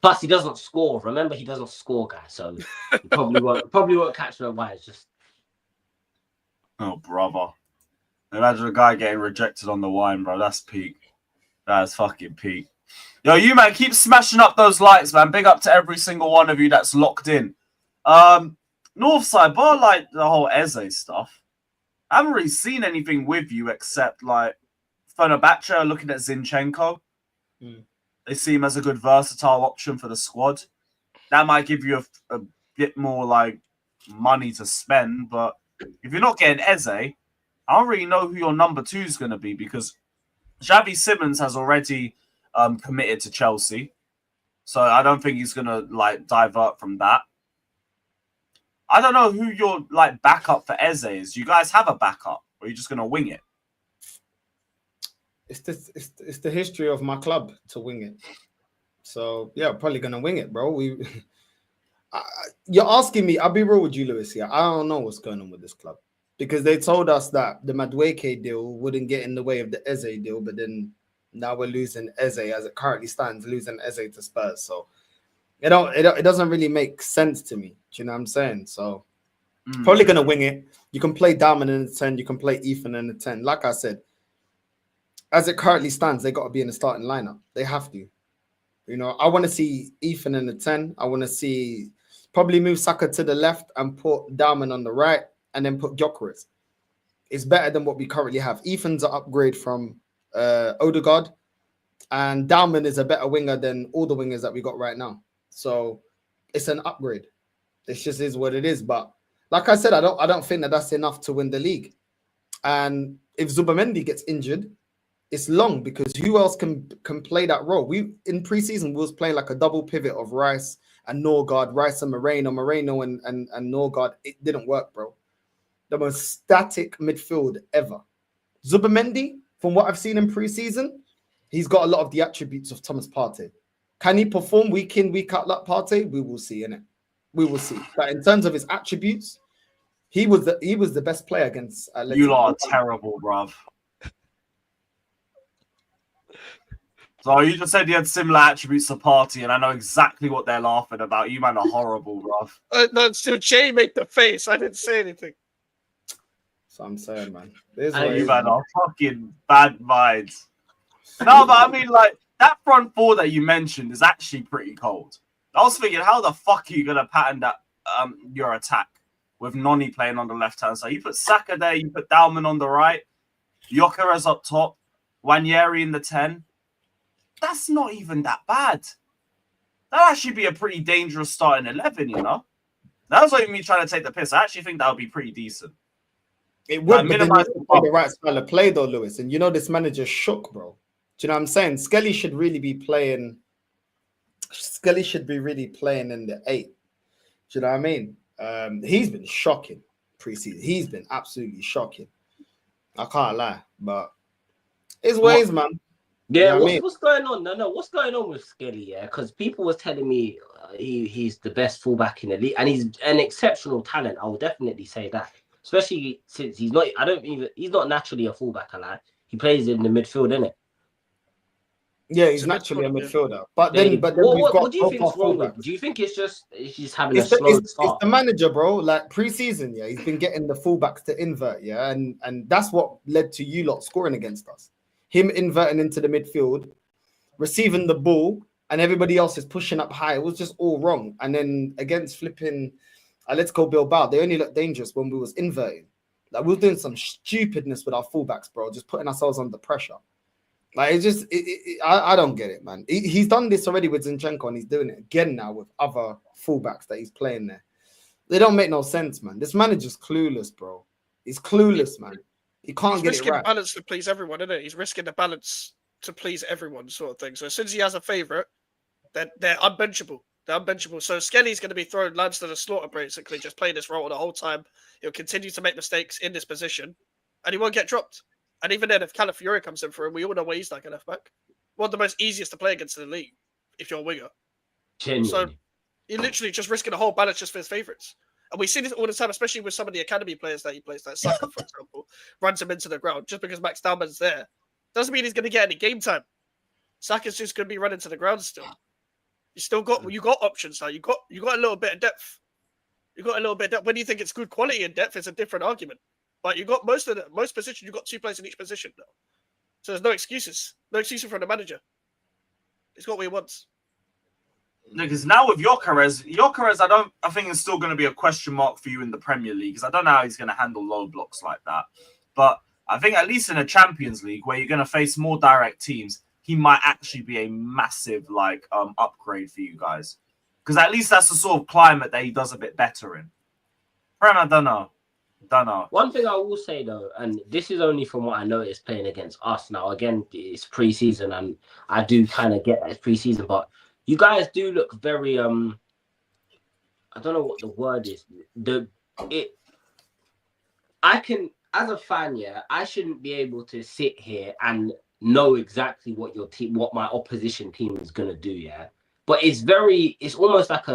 Plus, he doesn't score. Remember, he doesn't score, guys. So he probably won't catch no wires. Just Oh, brother. Imagine a guy getting rejected on the wine, bro. That's peak. That's fucking peak. Yo, you man, keep smashing up those likes, man. Big up to every single one of you that's locked in. Northside, bar like the whole Eze stuff. I haven't really seen anything with you except like Fenerbahce looking at Zinchenko. They see him as a good versatile option for the squad. That might give you a bit more like money to spend, but if you're not getting Eze, I don't really know who your number 2 is going to be because Xavi Simons has already committed to Chelsea, so I don't think he's going to like divert from that. I don't know who your like backup for Eze is. You guys have a backup, or are you just going to wing it? It's the history of my club to wing it. So yeah, probably gonna wing it, bro. You're asking me. I'll be real with you, Lewis. Here, I don't know what's going on with this club because they told us that the Madueke deal wouldn't get in the way of the Eze deal, but then now we're losing Eze as it currently stands, losing Eze to Spurs. So it doesn't really make sense to me. Do you know what I'm saying? So probably gonna wing it. You can play Diamond in the 10. You can play Ethan in the 10. Like I said, as it currently stands, they got to be in the starting lineup. They have to. You know, I want to see Ethan in the 10. I want to see probably move Saka to the left and put Diamond on the right and then put Gyökeres. It's better than what we currently have. Ethan's an upgrade from Odegaard, and Diamond is a better winger than all the wingers that we got right now. So it's an upgrade. It just is what it is. But like I said, I don't think that that's enough to win the league. And if Zubimendi gets injured, it's long because who else can play that role? We in preseason we was playing like a double pivot of Rice and Norgard, Rice and Moreno and Norgard. It didn't work, bro. The most static midfield ever. Zubimendi, from what I've seen in preseason, he's got a lot of the attributes of Thomas Partey. Can he perform week in, week out like Partey? We will see, innit? We will see. But in terms of his attributes, he was the best player against Atletico. You lot are terrible, bruv. So you just said you had similar attributes to Partey, and I know exactly what they're laughing about. You man are horrible, bruv. No, still Jay made the face. I didn't say anything. So I'm saying, man. You man are fucking bad minds. No, but I mean, like, that front four that you mentioned is actually pretty cold. I was thinking, how the fuck are you going to pattern that your attack with Noni playing on the left-hand side? You put Saka there, you put Dalman on the right, Gyökeres up top, Wanyeri in the 10. That's not even that bad. That'd actually be a pretty dangerous starting 11, you know? That was not even me trying to take the piss. I actually think that would be pretty decent. It would, but then you have to play the right style of play, though, Lewis. And you know this manager shook, bro. Do you know what I'm saying? Skelly should really be playing. Skelly should be really playing in the 8. Do you know what I mean? He's been shocking preseason. He's been absolutely shocking. I can't lie, but his ways, man. Yeah, what's going on? No, what's going on with Skelly? Yeah, because people was telling me he's the best fullback in the league, and he's an exceptional talent. I will definitely say that, especially since he's not. He's not naturally a fullback. He plays in the midfield, innit? Yeah, he's naturally a midfielder. But then we've got what do you think's wrong with? Do you think it's just he's having a slow start? It's the manager, bro. Like preseason, yeah, he's been getting the fullbacks to invert, yeah, and that's what led to you lot scoring against us. Him inverting into the midfield, receiving the ball, and everybody else is pushing up high. It was just all wrong. And then against flipping Atletico Bilbao, they only looked dangerous when we was inverting. Like we were doing some stupidness with our fullbacks, bro, just putting ourselves under pressure. Like it's just, I don't get it, man. He's done this already with Zinchenko, and he's doing it again now with other fullbacks that he's playing there. They don't make no sense, man. This manager's clueless, bro. He's clueless, man. He can't get it right. He's risking balance to please everyone, isn't it? He's risking the balance to please everyone, sort of thing. So as soon as he has a favourite, they're unbenchable. They're unbenchable. So Skelly's going to be throwing lads to the slaughter, basically, just playing this role the whole time. He'll continue to make mistakes in this position, and he won't get dropped. And even then, if Calafiori comes in for him, we all know what he's like a left back. One of the most easiest to play against in the league, if you're a winger. Genuinely. So you're literally just risking a whole balance just for his favourites. And we see this all the time, especially with some of the academy players that he plays, like Saga, for example, runs him into the ground just because Max Dalman's there. Doesn't mean he's going to get any game time. Saka's just going to be running to the ground still. You got options now. You got a little bit of depth. You got a little bit of depth. When you think it's good quality in depth, it's a different argument. But you got most positions. You got 2 players in each position now, so there's no excuses. No excuses from the manager. He's got what he wants. Because now with Gyökeres, I think it's still going to be a question mark for you in the Premier League, because I don't know how he's going to handle low blocks like that. But I think at least in a Champions League where you're going to face more direct teams, he might actually be a massive upgrade for you guys. Because at least that's the sort of climate that he does a bit better in. Prem, I don't know. One thing I will say though, and this is only from what I noticed playing against us. Now again, it's pre-season, and I do kind of get that it's pre-season, but you guys do look very I don't know what the word is. I can, as a fan, I shouldn't be able to sit here and know exactly what my opposition team is gonna do, But it's almost like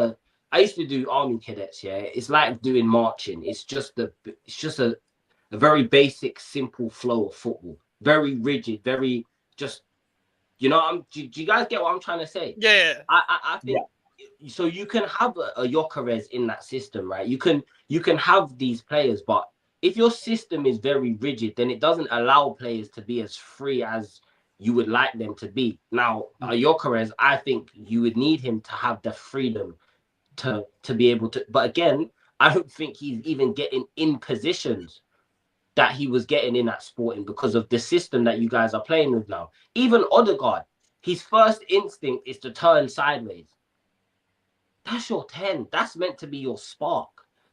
I used to do army cadets, It's like doing marching. It's just a very basic, simple flow of football. Very rigid, very just, do you guys get what I'm trying to say? Yeah. I think so. You can have a Gyökeres in that system, right? You can have these players, but if your system is very rigid, then it doesn't allow players to be as free as you would like them to be. Now, Gyökeres, I think you would need him to have the freedom to be able to, but again, I don't think he's even getting in positions that he was getting in at Sporting because of the system that you guys are playing with now. Even Odegaard, his first instinct is to turn sideways. That's your 10. That's meant to be your spark.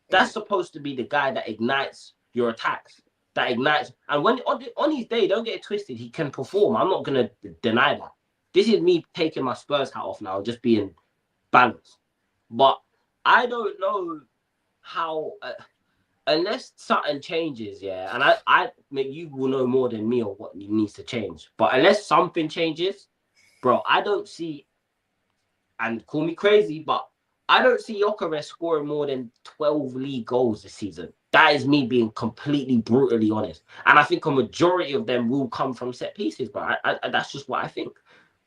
That's supposed to be the guy that ignites your attacks, that ignites. And when on his day, don't get it twisted, he can perform. I'm not going to deny that. This is me taking my Spurs hat off now, just being balanced. But I don't know how, unless something changes, and I you will know more than me on what needs to change. But unless something changes, bro, I don't see, and call me crazy, but I don't see Gyökeres scoring more than 12 league goals this season. That is me being completely brutally honest. And I think a majority of them will come from set pieces, but that's just what I think.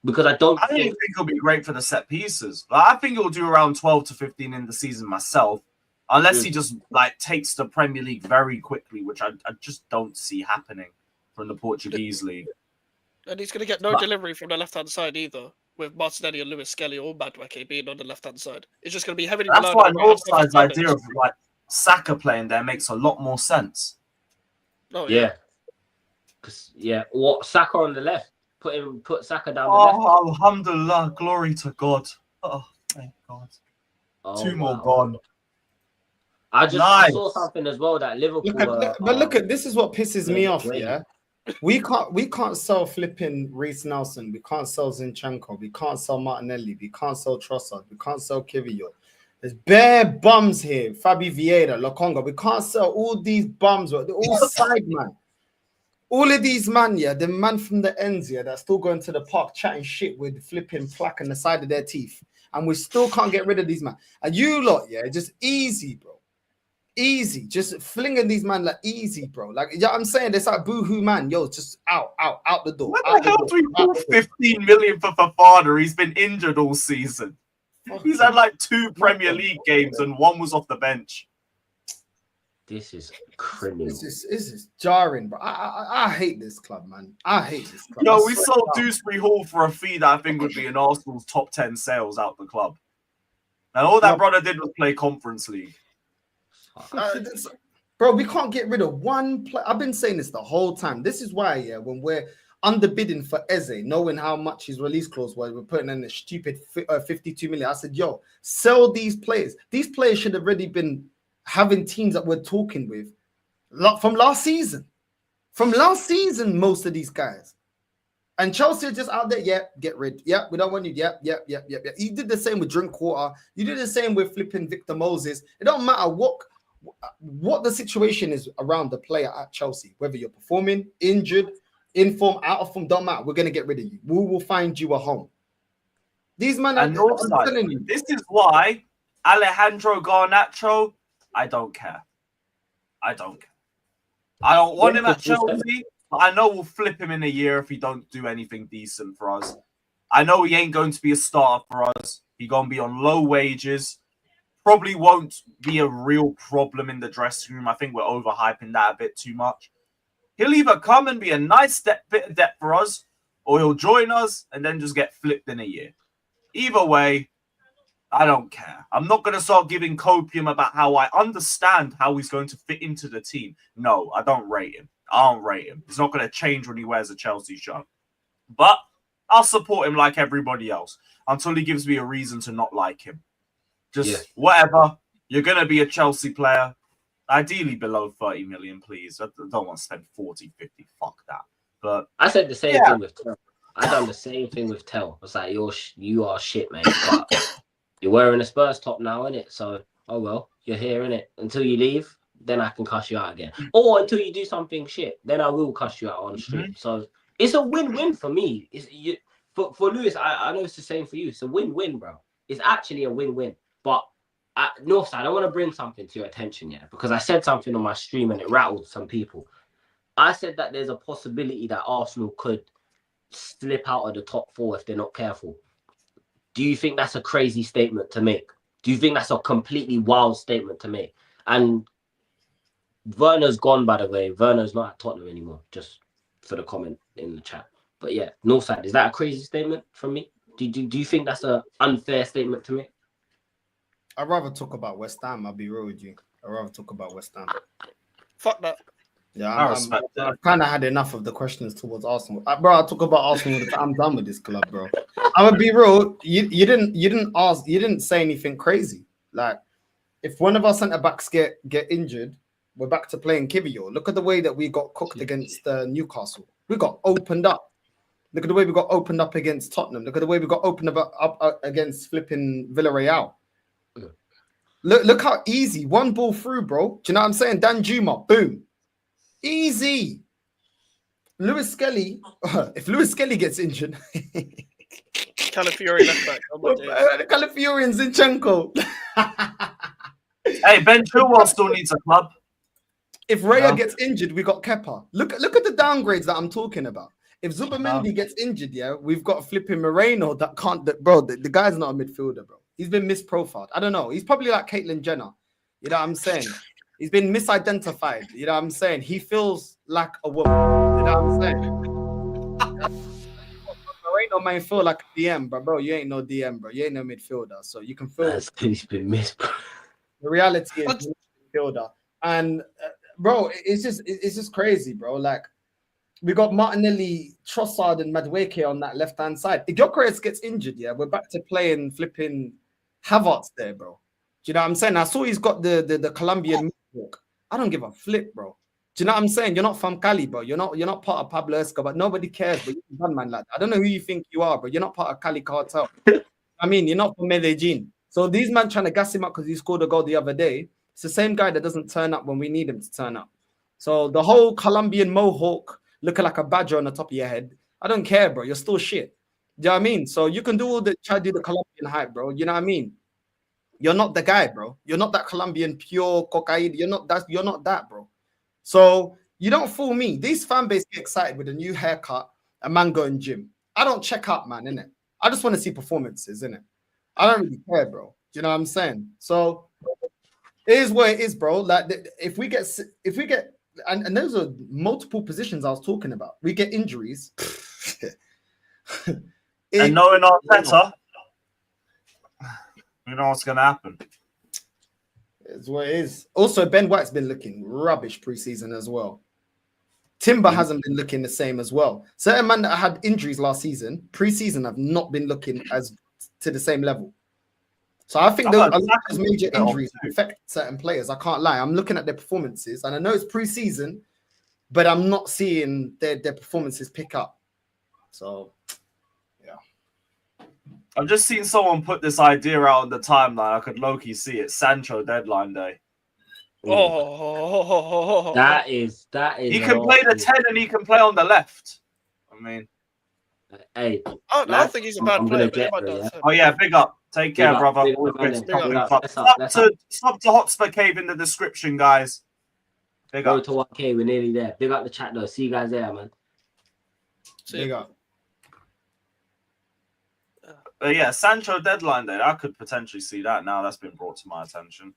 Because I don't think it'll be great for the set pieces. I think it'll do around 12 to 15 in the season myself, unless he just takes the Premier League very quickly, which I just don't see happening from the Portuguese league. And he's going to get no delivery from the left-hand side either, with Martinelli and Lewis Skelly or Madueke being on the left-hand side. It's just going to be heavily. That's why Northside's idea of Saka playing there makes a lot more sense. Oh yeah. What Saka on the left? Put Saka down the left. Oh, alhamdulillah, glory to God. Oh, thank God. Two more gone. I saw something as well that Liverpool. Look at this is what pisses me off. Yeah, we can't sell flipping Reece Nelson. We can't sell Zinchenko. We can't sell Martinelli. We can't sell Trossard. We can't sell Kivior. There's bare bums here. Fabi Vieira, Lokonga. We can't sell all these bums. They're all side man. All of these man, the man from the ends, that's still going to the park chatting shit with flipping plaque on the side of their teeth. And we still can't get rid of these man. And you lot, just easy, bro. Easy. Just flinging these man like easy, bro. Like, I'm saying, it's like boohoo man. Yo, just out the door. Where the hell do we pull 15 million for Fafana? He's been injured all season. He's had 2 Premier League games and 1 was off the bench. This is criminal. This is jarring, bro. I hate this club, man. I hate this club. Yo, we sold Dewsbury Hall for a fee that I think would be in Arsenal's top 10 sales out the club. And all that brother did was play Conference League. Bro, we can't get rid of one player. I've been saying this the whole time. This is why, when we're underbidding for Eze, knowing how much his release clause was, we're putting in a stupid 52 million. I said, yo, sell these players. These players should have already been having teams that we're talking with from last season. From last season, most of these guys. And Chelsea are just out there, get rid. We don't want you. You did the same with Drinkwater. You did the same with flipping Victor Moses. It don't matter what the situation is around the player at Chelsea, whether you're performing, injured, in form, out of form, don't matter. We're going to get rid of you. We will find you a home. These men are telling you. This is why Alejandro Garnacho, I don't care. I don't want him at Chelsea, but I know we'll flip him in a year if he don't do anything decent for us. I know he ain't going to be a starter for us. He's going to be on low wages. probably won't be a real problem in the dressing room. I think we're overhyping that a bit too much. He'll either come and be a nice bit of depth for us, or he'll join us and then just get flipped in a year. Either way, I don't care. I'm not going to start giving copium about how I understand how he's going to fit into the team. No, I don't rate him. I don't rate him. It's not going to change when he wears a Chelsea shirt. But I'll support him like everybody else until he gives me a reason to not like him. Just whatever. You're going to be a Chelsea player. Ideally below 30 million, please. I don't want to spend 40, 50. Fuck that. But I said the same thing with Tel. I done the same thing with Tel. I was like, you are shit, mate. But you're wearing a Spurs top now, innit? So, oh well, you're here, innit? Until you leave, then I can cuss you out again. Or until you do something shit, then I will cuss you out on stream. So it's a win-win for me. For Lewis, I know it's the same for you. It's a win-win, bro. It's actually a win-win. But at Northside, I want to bring something to your attention, because I said something on my stream and it rattled some people. I said that there's a possibility that Arsenal could slip out of the top 4 if they're not careful. Do you think that's a crazy statement to make? Do you think that's a completely wild statement to make? And Werner's gone, by the way. Werner's not at Tottenham anymore, just for the comment in the chat. But yeah, Northside, is that a crazy statement from me? Do you think that's an unfair statement to make? I'd rather talk about West Ham. I'll be real with you. I'd rather talk about West Ham. Fuck that. Yeah, I've kind of had enough of the questions towards Arsenal. Bro, I talk about Arsenal all the time. I'm done with this club, bro. I'm gonna be real. You didn't say anything crazy. Like, if one of our centre backs get injured, we're back to playing Kivior. Look at the way that we got cooked against Newcastle. We got opened up. Look at the way we got opened up against Tottenham. Look at the way we got opened up against flipping Villarreal. Look how easy. One ball through, bro. Do you know what I'm saying? Dan Juma, boom. Easy. Lewis Skelly. If Lewis Skelly gets injured. Calafiori left back. Oh my days. Calafiori and Zinchenko. hey, Ben Chilwell still needs a club. If Raya gets injured, we got Kepa. Look at the downgrades that I'm talking about. If Zubamendi gets injured, we've got flipping Moreno that can't. Bro, the guy's not a midfielder, bro. He's been misprofiled. I don't know. He's probably like Caitlyn Jenner. You know what I'm saying? He's been misidentified. You know what I'm saying? He feels like a woman. You know what I'm saying? Moreno may feel like a DM, but bro, you ain't no DM, bro. You ain't no midfielder. So you can feel He's been misprofiled. The reality is midfielder. And bro, it's just crazy, bro. Like, we got Martinelli, Trossard, and Madueke on that left-hand side. If Gyökeres gets injured, we're back to playing flipping Havertz there, bro. Do you know what I'm saying? I saw he's got the Colombian walk. I don't give a flip, bro. Do you know what I'm saying? You're not from Cali, bro. You're not part of Pablo Escobar. Nobody cares, but you're a man like that. I don't know who you think you are, bro. You're not part of Cali cartel. I mean, you're not from Medellin. So these men trying to gas him up because he scored a goal the other day. It's the same guy that doesn't turn up when we need him to turn up. So the whole Colombian mohawk looking like a badger on the top of your head, I don't care, bro. You're still shit. Do you know what I mean? So you can do all the try to do the Colombian hype, bro. You know what I mean? You're not the guy, bro. You're not that Colombian pure cocaine. You're not that, bro. So you don't fool me. These fan base get excited with a new haircut, a man going gym. I don't check out, man, innit? I just want to see performances, innit? I don't really care, bro. Do you know what I'm saying? So it is what it is, bro. Like, if we get and those are multiple positions I was talking about. We get injuries. And knowing Arteta, you know what's going to happen. It's what it is. Also, Ben White's been looking rubbish preseason as well. Timber hasn't been looking the same as well. Certain men that had injuries last season, preseason, have not been looking as to the same level. So I think a lot of those major injuries affect certain players. I can't lie. I'm looking at their performances, and I know it's preseason, but I'm not seeing their performances pick up. So, yeah. I've just seen someone put this idea out on the timeline. I could low-key see it. Sancho deadline day. Oh, That is. He can play the 10 and he can play on the left. I mean, hey. I don't think he's a bad player. Oh yeah, big up. Take care, brother. Sub to Hotspur Cave in the description, guys. Big Go up. to 1K. We're nearly there. Big up the chat though. See you guys there, man. Big up. But yeah, Sancho deadline day. I could potentially see that now. That's been brought to my attention.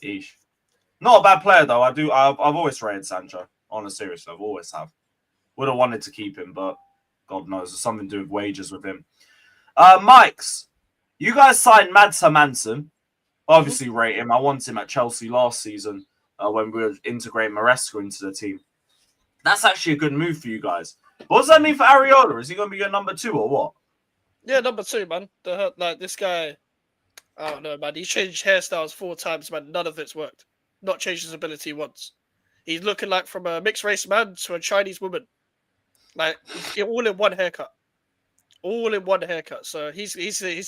Eesh. Not a bad player though. I've always rated Sancho. On a serious level, always have. Would have wanted to keep him, but God knows there's something to do with wages with him. Mikes, you guys signed Mads Hermansen. Obviously, rate him. I wanted him at Chelsea last season when we were integrating Maresca into the team. That's actually a good move for you guys. What does that mean for Areola? Is he going to be your number 2 or what? Yeah, number 2, man. Like this guy, I don't know, man. He's changed hairstyles 4 times, man. None of it's worked. Not changed his ability once. He's looking like from a mixed race man to a Chinese woman. Like all in one haircut. All in one haircut. So he's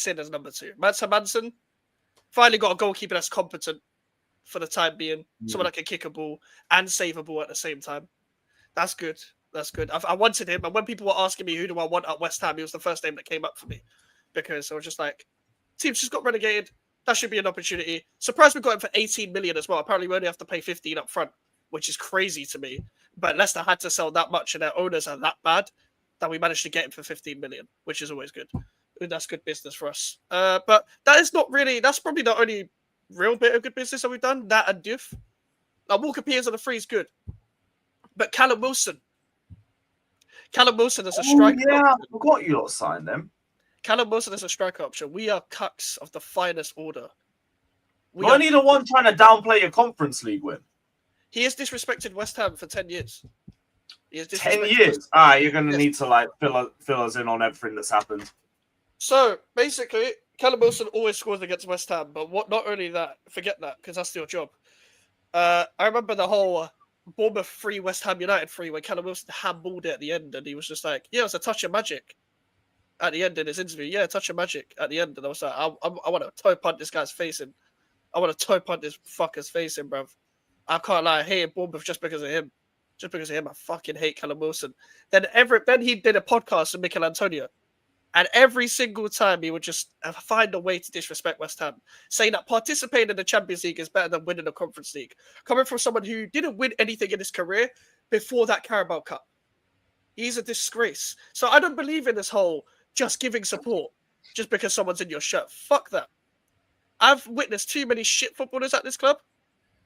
seen as number 2. Mads Hermansen finally got a goalkeeper that's competent for the time being. Someone that can kick a ball and save a ball at the same time. That's good. That's good. I wanted him, and when people were asking me who do I want at West Ham, he was the first name that came up for me because I was just like, team's just got relegated. That should be an opportunity. Surprised we got him for 18 million as well. Apparently, we only have to pay 15 up front, which is crazy to me. But Leicester had to sell that much, and their owners are that bad that we managed to get him for 15 million, which is always good. That's good business for us. But that is not really. That's probably the only real bit of good business that we've done. That and Diouf. Now Walker Peters on the free is good, but Callum Wilson is a striker. Yeah, I forgot you lot signed them. Callum Wilson is a striker option. We are cucks of the finest order. You're only the one trying to downplay your Conference League win. He has disrespected West Ham for 10 years. 10 years? You're going to need to like fill us in on everything that's happened. So, basically, Callum Wilson always scores against West Ham, but not only that, forget that, because that's your job. I remember the whole Bournemouth 3, West Ham United 3, when Callum Wilson handballed it at the end, and he was just like, yeah, it was a touch of magic at the end in his interview. Yeah, touch of magic at the end. And I was like, I want to toe punt this guy's face in. I want to toe punt this fucker's face in, bruv. I can't lie, I hate Bournemouth just because of him. Just because of him, I fucking hate Callum Wilson. Then he did a podcast with Mikel Antonio. And every single time he would just find a way to disrespect West Ham, saying that participating in the Champions League is better than winning the Conference League. Coming from someone who didn't win anything in his career before that Carabao Cup. He's a disgrace. So I don't believe in this whole just giving support just because someone's in your shirt. Fuck that. I've witnessed too many shit footballers at this club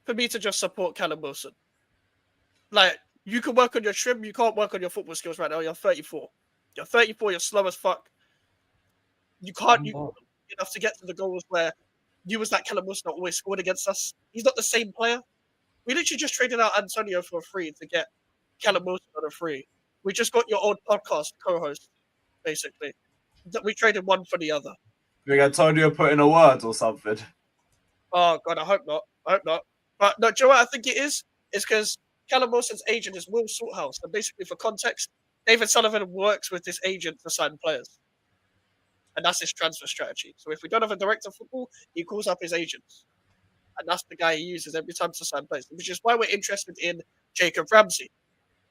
for me to just support Callum Wilson. Like, you can work on your trim, you can't work on your football skills right now. You're 34. You're 34, you're slow as fuck. You can't enough to get to the goals where you was that Callum Wilson that always scored against us. He's not the same player. We literally just traded out Antonio for a free to get Callum Wilson on a free. We just got your old podcast co-host, basically. We traded one for the other. We got Antonio put in a word or something. Oh, God, I hope not. But no, do you know what I think it is? It's because Callum Wilson's agent is Will Salthouse. And basically, for context, David Sullivan works with this agent to sign players. And that's his transfer strategy. So if we don't have a director of football, he calls up his agents. And that's the guy he uses every time to sign players. Which is why we're interested in Jacob Ramsey.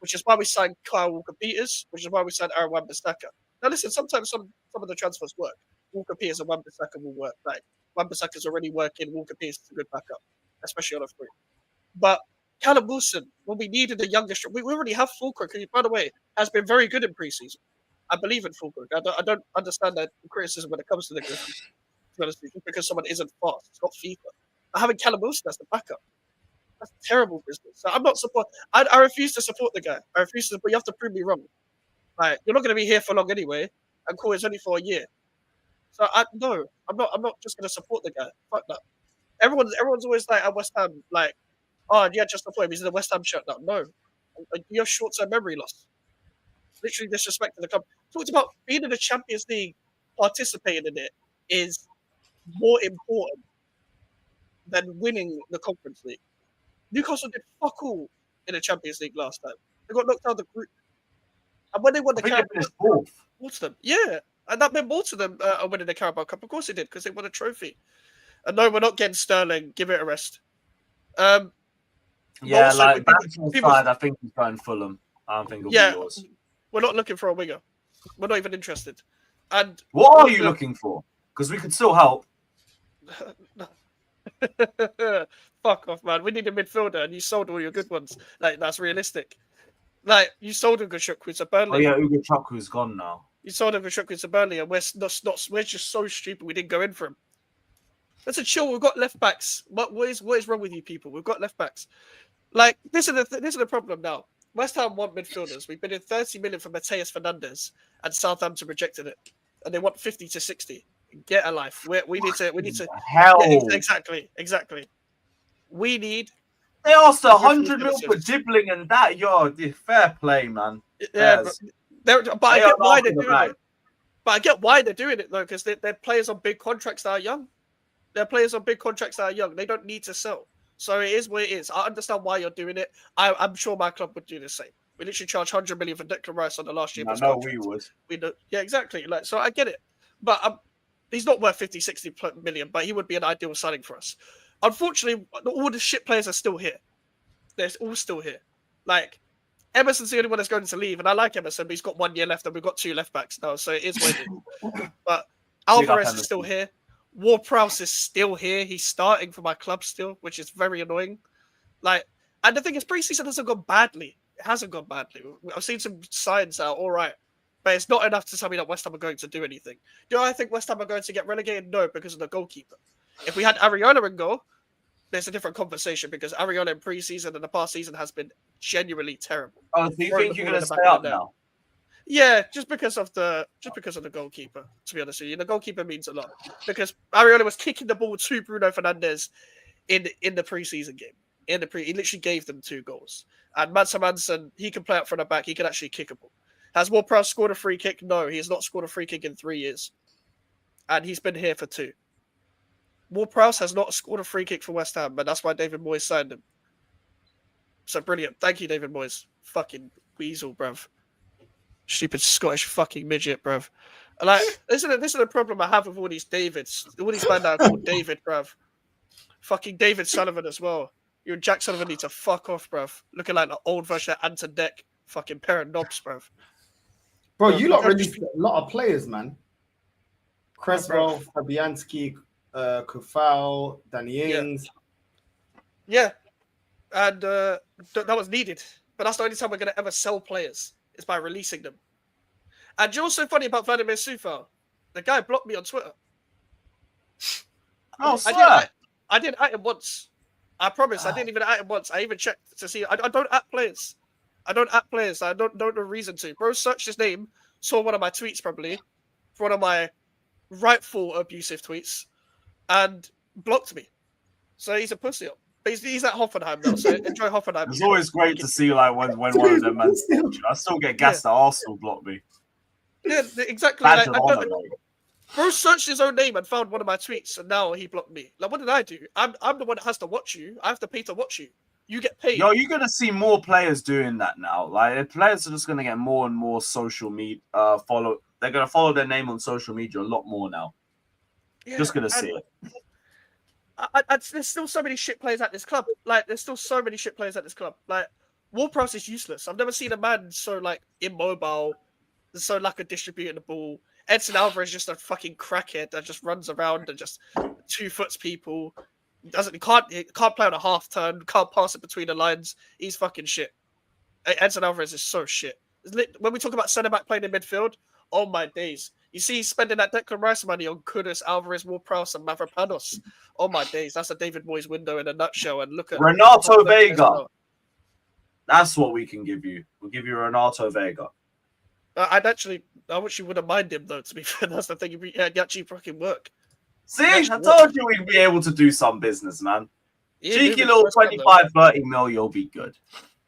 Which is why we signed Kyle Walker-Peters. Which is why we signed Aaron Wan-Bissaka. Now listen, sometimes some of the transfers work. Walker-Peters and Wan-Bissaka will work. Like, Wan-Bissaka's already working. Walker-Peters is a good backup. Especially on a free. But Callum Wilson, when we needed a younger... We already have Fulkrug, who, by the way, has been very good in pre-season. I believe in Fulkrug. I don't understand that criticism when it comes to the Griffins. To be honest with you, just because someone isn't fast. It's not FIFA. But having Callum Wilson as the backup, that's terrible business. So I'm not support. I refuse to support the guy. I refuse to. But you have to prove me wrong. Like, you're not going to be here for long anyway, and call it's only for a year. So I'm not just going to support the guy. Fuck that. Everyone's always like at West Ham, like, oh yeah, just before him, he's in the West Ham shirt now. No, you have short-term memory loss. Literally disrespecting the club. Talked about being in the Champions League, participating in it is more important than winning the Conference League. Newcastle did fuck all in the Champions League last time. They got knocked out of the group. And when they won the Carabao Cup, more to them. Yeah, and that meant more to them winning the Carabao Cup. Of course it did, because they won a trophy. And no, we're not getting Sterling. Give it a rest. Yeah, also, like that side, I think he's going Fulham. I don't think it'll be yours. We're not looking for a winger. We're not even interested. And what are you looking for? Because we could still help. Fuck off, man. We need a midfielder, and you sold all your good ones. Like, that's realistic. Like, you sold Ugo Chukwu to Burnley. Oh yeah, Ugo Chukwu is gone now. You sold him for Shukri to Burnley, and we're just so stupid we didn't go in for him. That's a chill. We've got left backs. What is wrong with you people? We've got left backs. Like this is the problem now. West Ham want midfielders. We've been in 30 million for Mateus Fernandes, and Southampton rejected it, and they want 50 to 60. Get a life. We need to. Hell, Yeah, exactly. We need. They asked 100 mil for dribbling and that. Fair play, man. Yeah, but I get why they're doing it. But I get why they're doing it though, because they're players on big contracts that are young. They're players on big contracts that are young. They don't need to sell. So it is what it is. I understand why you're doing it. I'm sure my club would do the same. We literally charge 100 million for Declan Rice on the last year. No, we would. We do. Yeah, exactly. Like, so I get it. But he's not worth 50, 60 million, but he would be an ideal signing for us. Unfortunately, all the shit players are still here. They're all still here. Like, Emerson's the only one that's going to leave, and I like Emerson, but he's got 1 year left, and we've got 2 left backs now, so it is what it is. But Alvarez is still here. Ward-Prowse is still here. He's starting for my club still, which is very annoying. Like, and the thing is, pre-season hasn't gone badly. It hasn't gone badly. I've seen some signs out, all right, but it's not enough to tell me that West Ham are going to do anything. Do I think West Ham are going to get relegated? No, because of the goalkeeper. If we had Areola in goal, there's a different conversation because Areola in pre-season and the past season has been genuinely terrible. Oh, so you think you're going to stay up now? Yeah, just because of the goalkeeper. To be honest with you, the goalkeeper means a lot because Areola was kicking the ball to Bruno Fernandes in the pre-season game. He literally gave them 2 goals. And Manson, he can play up front and back. He can actually kick a ball. Has Ward-Prowse scored a free kick? No, he has not scored a free kick in 3 years, and he's been here for 2. Ward-Prowse has not scored a free kick for West Ham, and that's why David Moyes signed him. So brilliant. Thank you, David Moyes. Fucking weasel, bruv. Stupid Scottish fucking midget, bruv. Like, this is the problem I have with all these Davids. All these men that are called David, bruv. Fucking David Sullivan as well. You and Jack Sullivan need to fuck off, bruv. Looking like the old version of Anton Deck. Fucking pair of knobs, bruv. Bro, you lot released a lot of players, man. Creswell, Fabianski, Kufal, Danny Ings. Yeah. And that was needed. But that's the only time we're going to ever sell players. Is by releasing them. And you know what's so funny about Vladimir Sufal? The guy blocked me on Twitter. Oh, I didn't at him once. I promise. I didn't even at him once. I even checked to see. I don't at players. I don't know reason to. Bro searched his name, saw one of my tweets probably, one of my rightful abusive tweets, and blocked me. So he's a pussy. But he's at Hoffenheim now, so enjoy Hoffenheim. It's always great to see like when one of them men stalks you. I still get gassed that Arsenal blocked me. Yeah, exactly. Like, bro searched his own name and found one of my tweets, and now he blocked me. Like, what did I do? I'm the one that has to watch you. I have to pay to watch you. You get paid. Yo, you're gonna see more players doing that now. Like, players are just gonna get more and more social media follow. They're gonna follow their name on social media a lot more now. Yeah, just gonna see it. There's still so many shit players at this club. Like, there's still so many shit players at this club. Like, Ward-Prowse is useless. I've never seen a man so, like, immobile, so lack of distributing the ball. Edson Alvarez is just a fucking crackhead that just runs around and just 2-foots people. He can't play on a half turn, can't pass it between the lines. He's fucking shit. Edson Alvarez is so shit. When we talk about centre-back playing in midfield, oh my days. You see he's spending that Declan Rice money on Kudus, Alvarez, Ward-Prowse, and Mavropanos. Oh my days, that's a David Moyes window in a nutshell. And look at Renato Vega. That's what we can give you. We'll give you Renato Vega. I actually wouldn't mind him though. To be fair, that's the thing. He'd actually fucking work. See, I told you we'd be able to do some business, man. Cheeky little 25, 30 mil, you'll be good.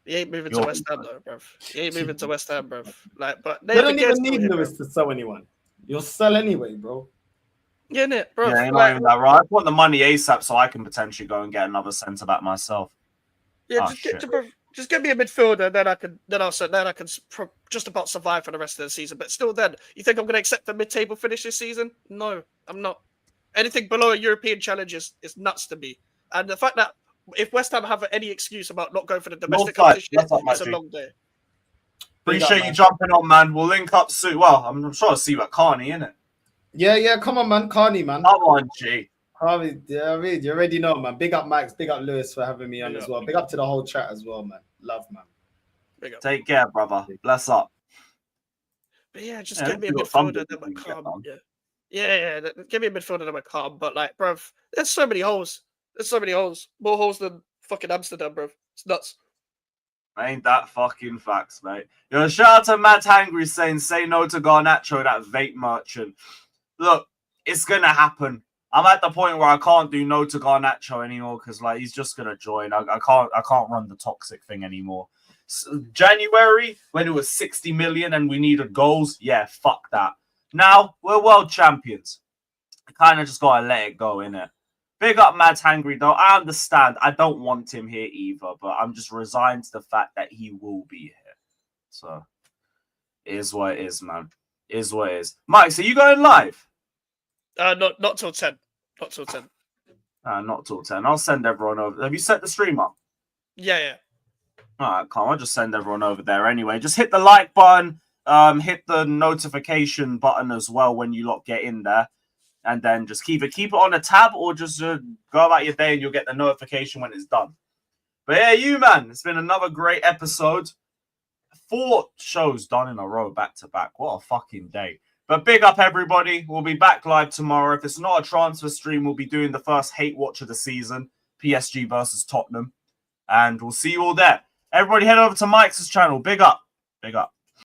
He ain't moving to West Ham though, bruv. He ain't moving to West Ham, bruv. Like, but they don't even need Lewis to sell anyone. You'll sell anyway, bro. Yeah, innit, bro. Yeah, ain't not even that right. I want the money ASAP so I can potentially go and get another centre back myself. Yeah, just get me a midfielder, then I can just about survive for the rest of the season. But still, then you think I'm going to accept a mid-table finish this season? No, I'm not. Anything below a European challenge is nuts to me. And the fact that if West Ham have any excuse about not going for the domestic competition, it's a long day. Appreciate you jumping on, man. We'll link up soon. Well, I'm sure I'll see you at Carney, innit? Yeah, come on, man. Carney, man. Come on, G. Yeah, I mean, you already know, man. Big up, Max. Big up, Lewis, for having me on as well. Big up to the whole chat as well, man. Love, man. Take care, brother. Bless up. But yeah, just Yeah, get me a you got some midfielder that business might you get calm. on. Yeah. Give me a midfielder that might calm. But like, bruv, there's so many holes. There's so many holes. More holes than fucking Amsterdam, bruv. It's nuts. Ain't that fucking facts, mate? Yo, shout out to Matt Hangry saying, say no to Garnacho, that vape merchant. Look, it's gonna happen. I'm at the point where I can't do no to Garnacho anymore because like he's just gonna join. I can't run the toxic thing anymore. January when it was 60 million and we needed goals, yeah, fuck that. Now we're world champions. I kind of just gotta let it go, innit? Big up Mads Hangry though. I understand. I don't want him here either, but I'm just resigned to the fact that he will be here. So it is what it is, man. It is what it is. Mike, so you going live? Not till 10. Not till 10. Not till 10. I'll send everyone over. Have you set the stream up? Yeah. All right, calm. I'll just send everyone over there anyway. Just hit the like button. Hit the notification button as well when you lot get in there. And then just keep it on a tab or just go about your day and you'll get the notification when it's done. But yeah, you, man. It's been another great episode. 4 shows done in a row, back to back. What a fucking day. But big up, everybody. We'll be back live tomorrow. If it's not a transfer stream, we'll be doing the first hate watch of the season. PSG versus Tottenham. And we'll see you all there. Everybody head over to Mike's channel. Big up. Big up.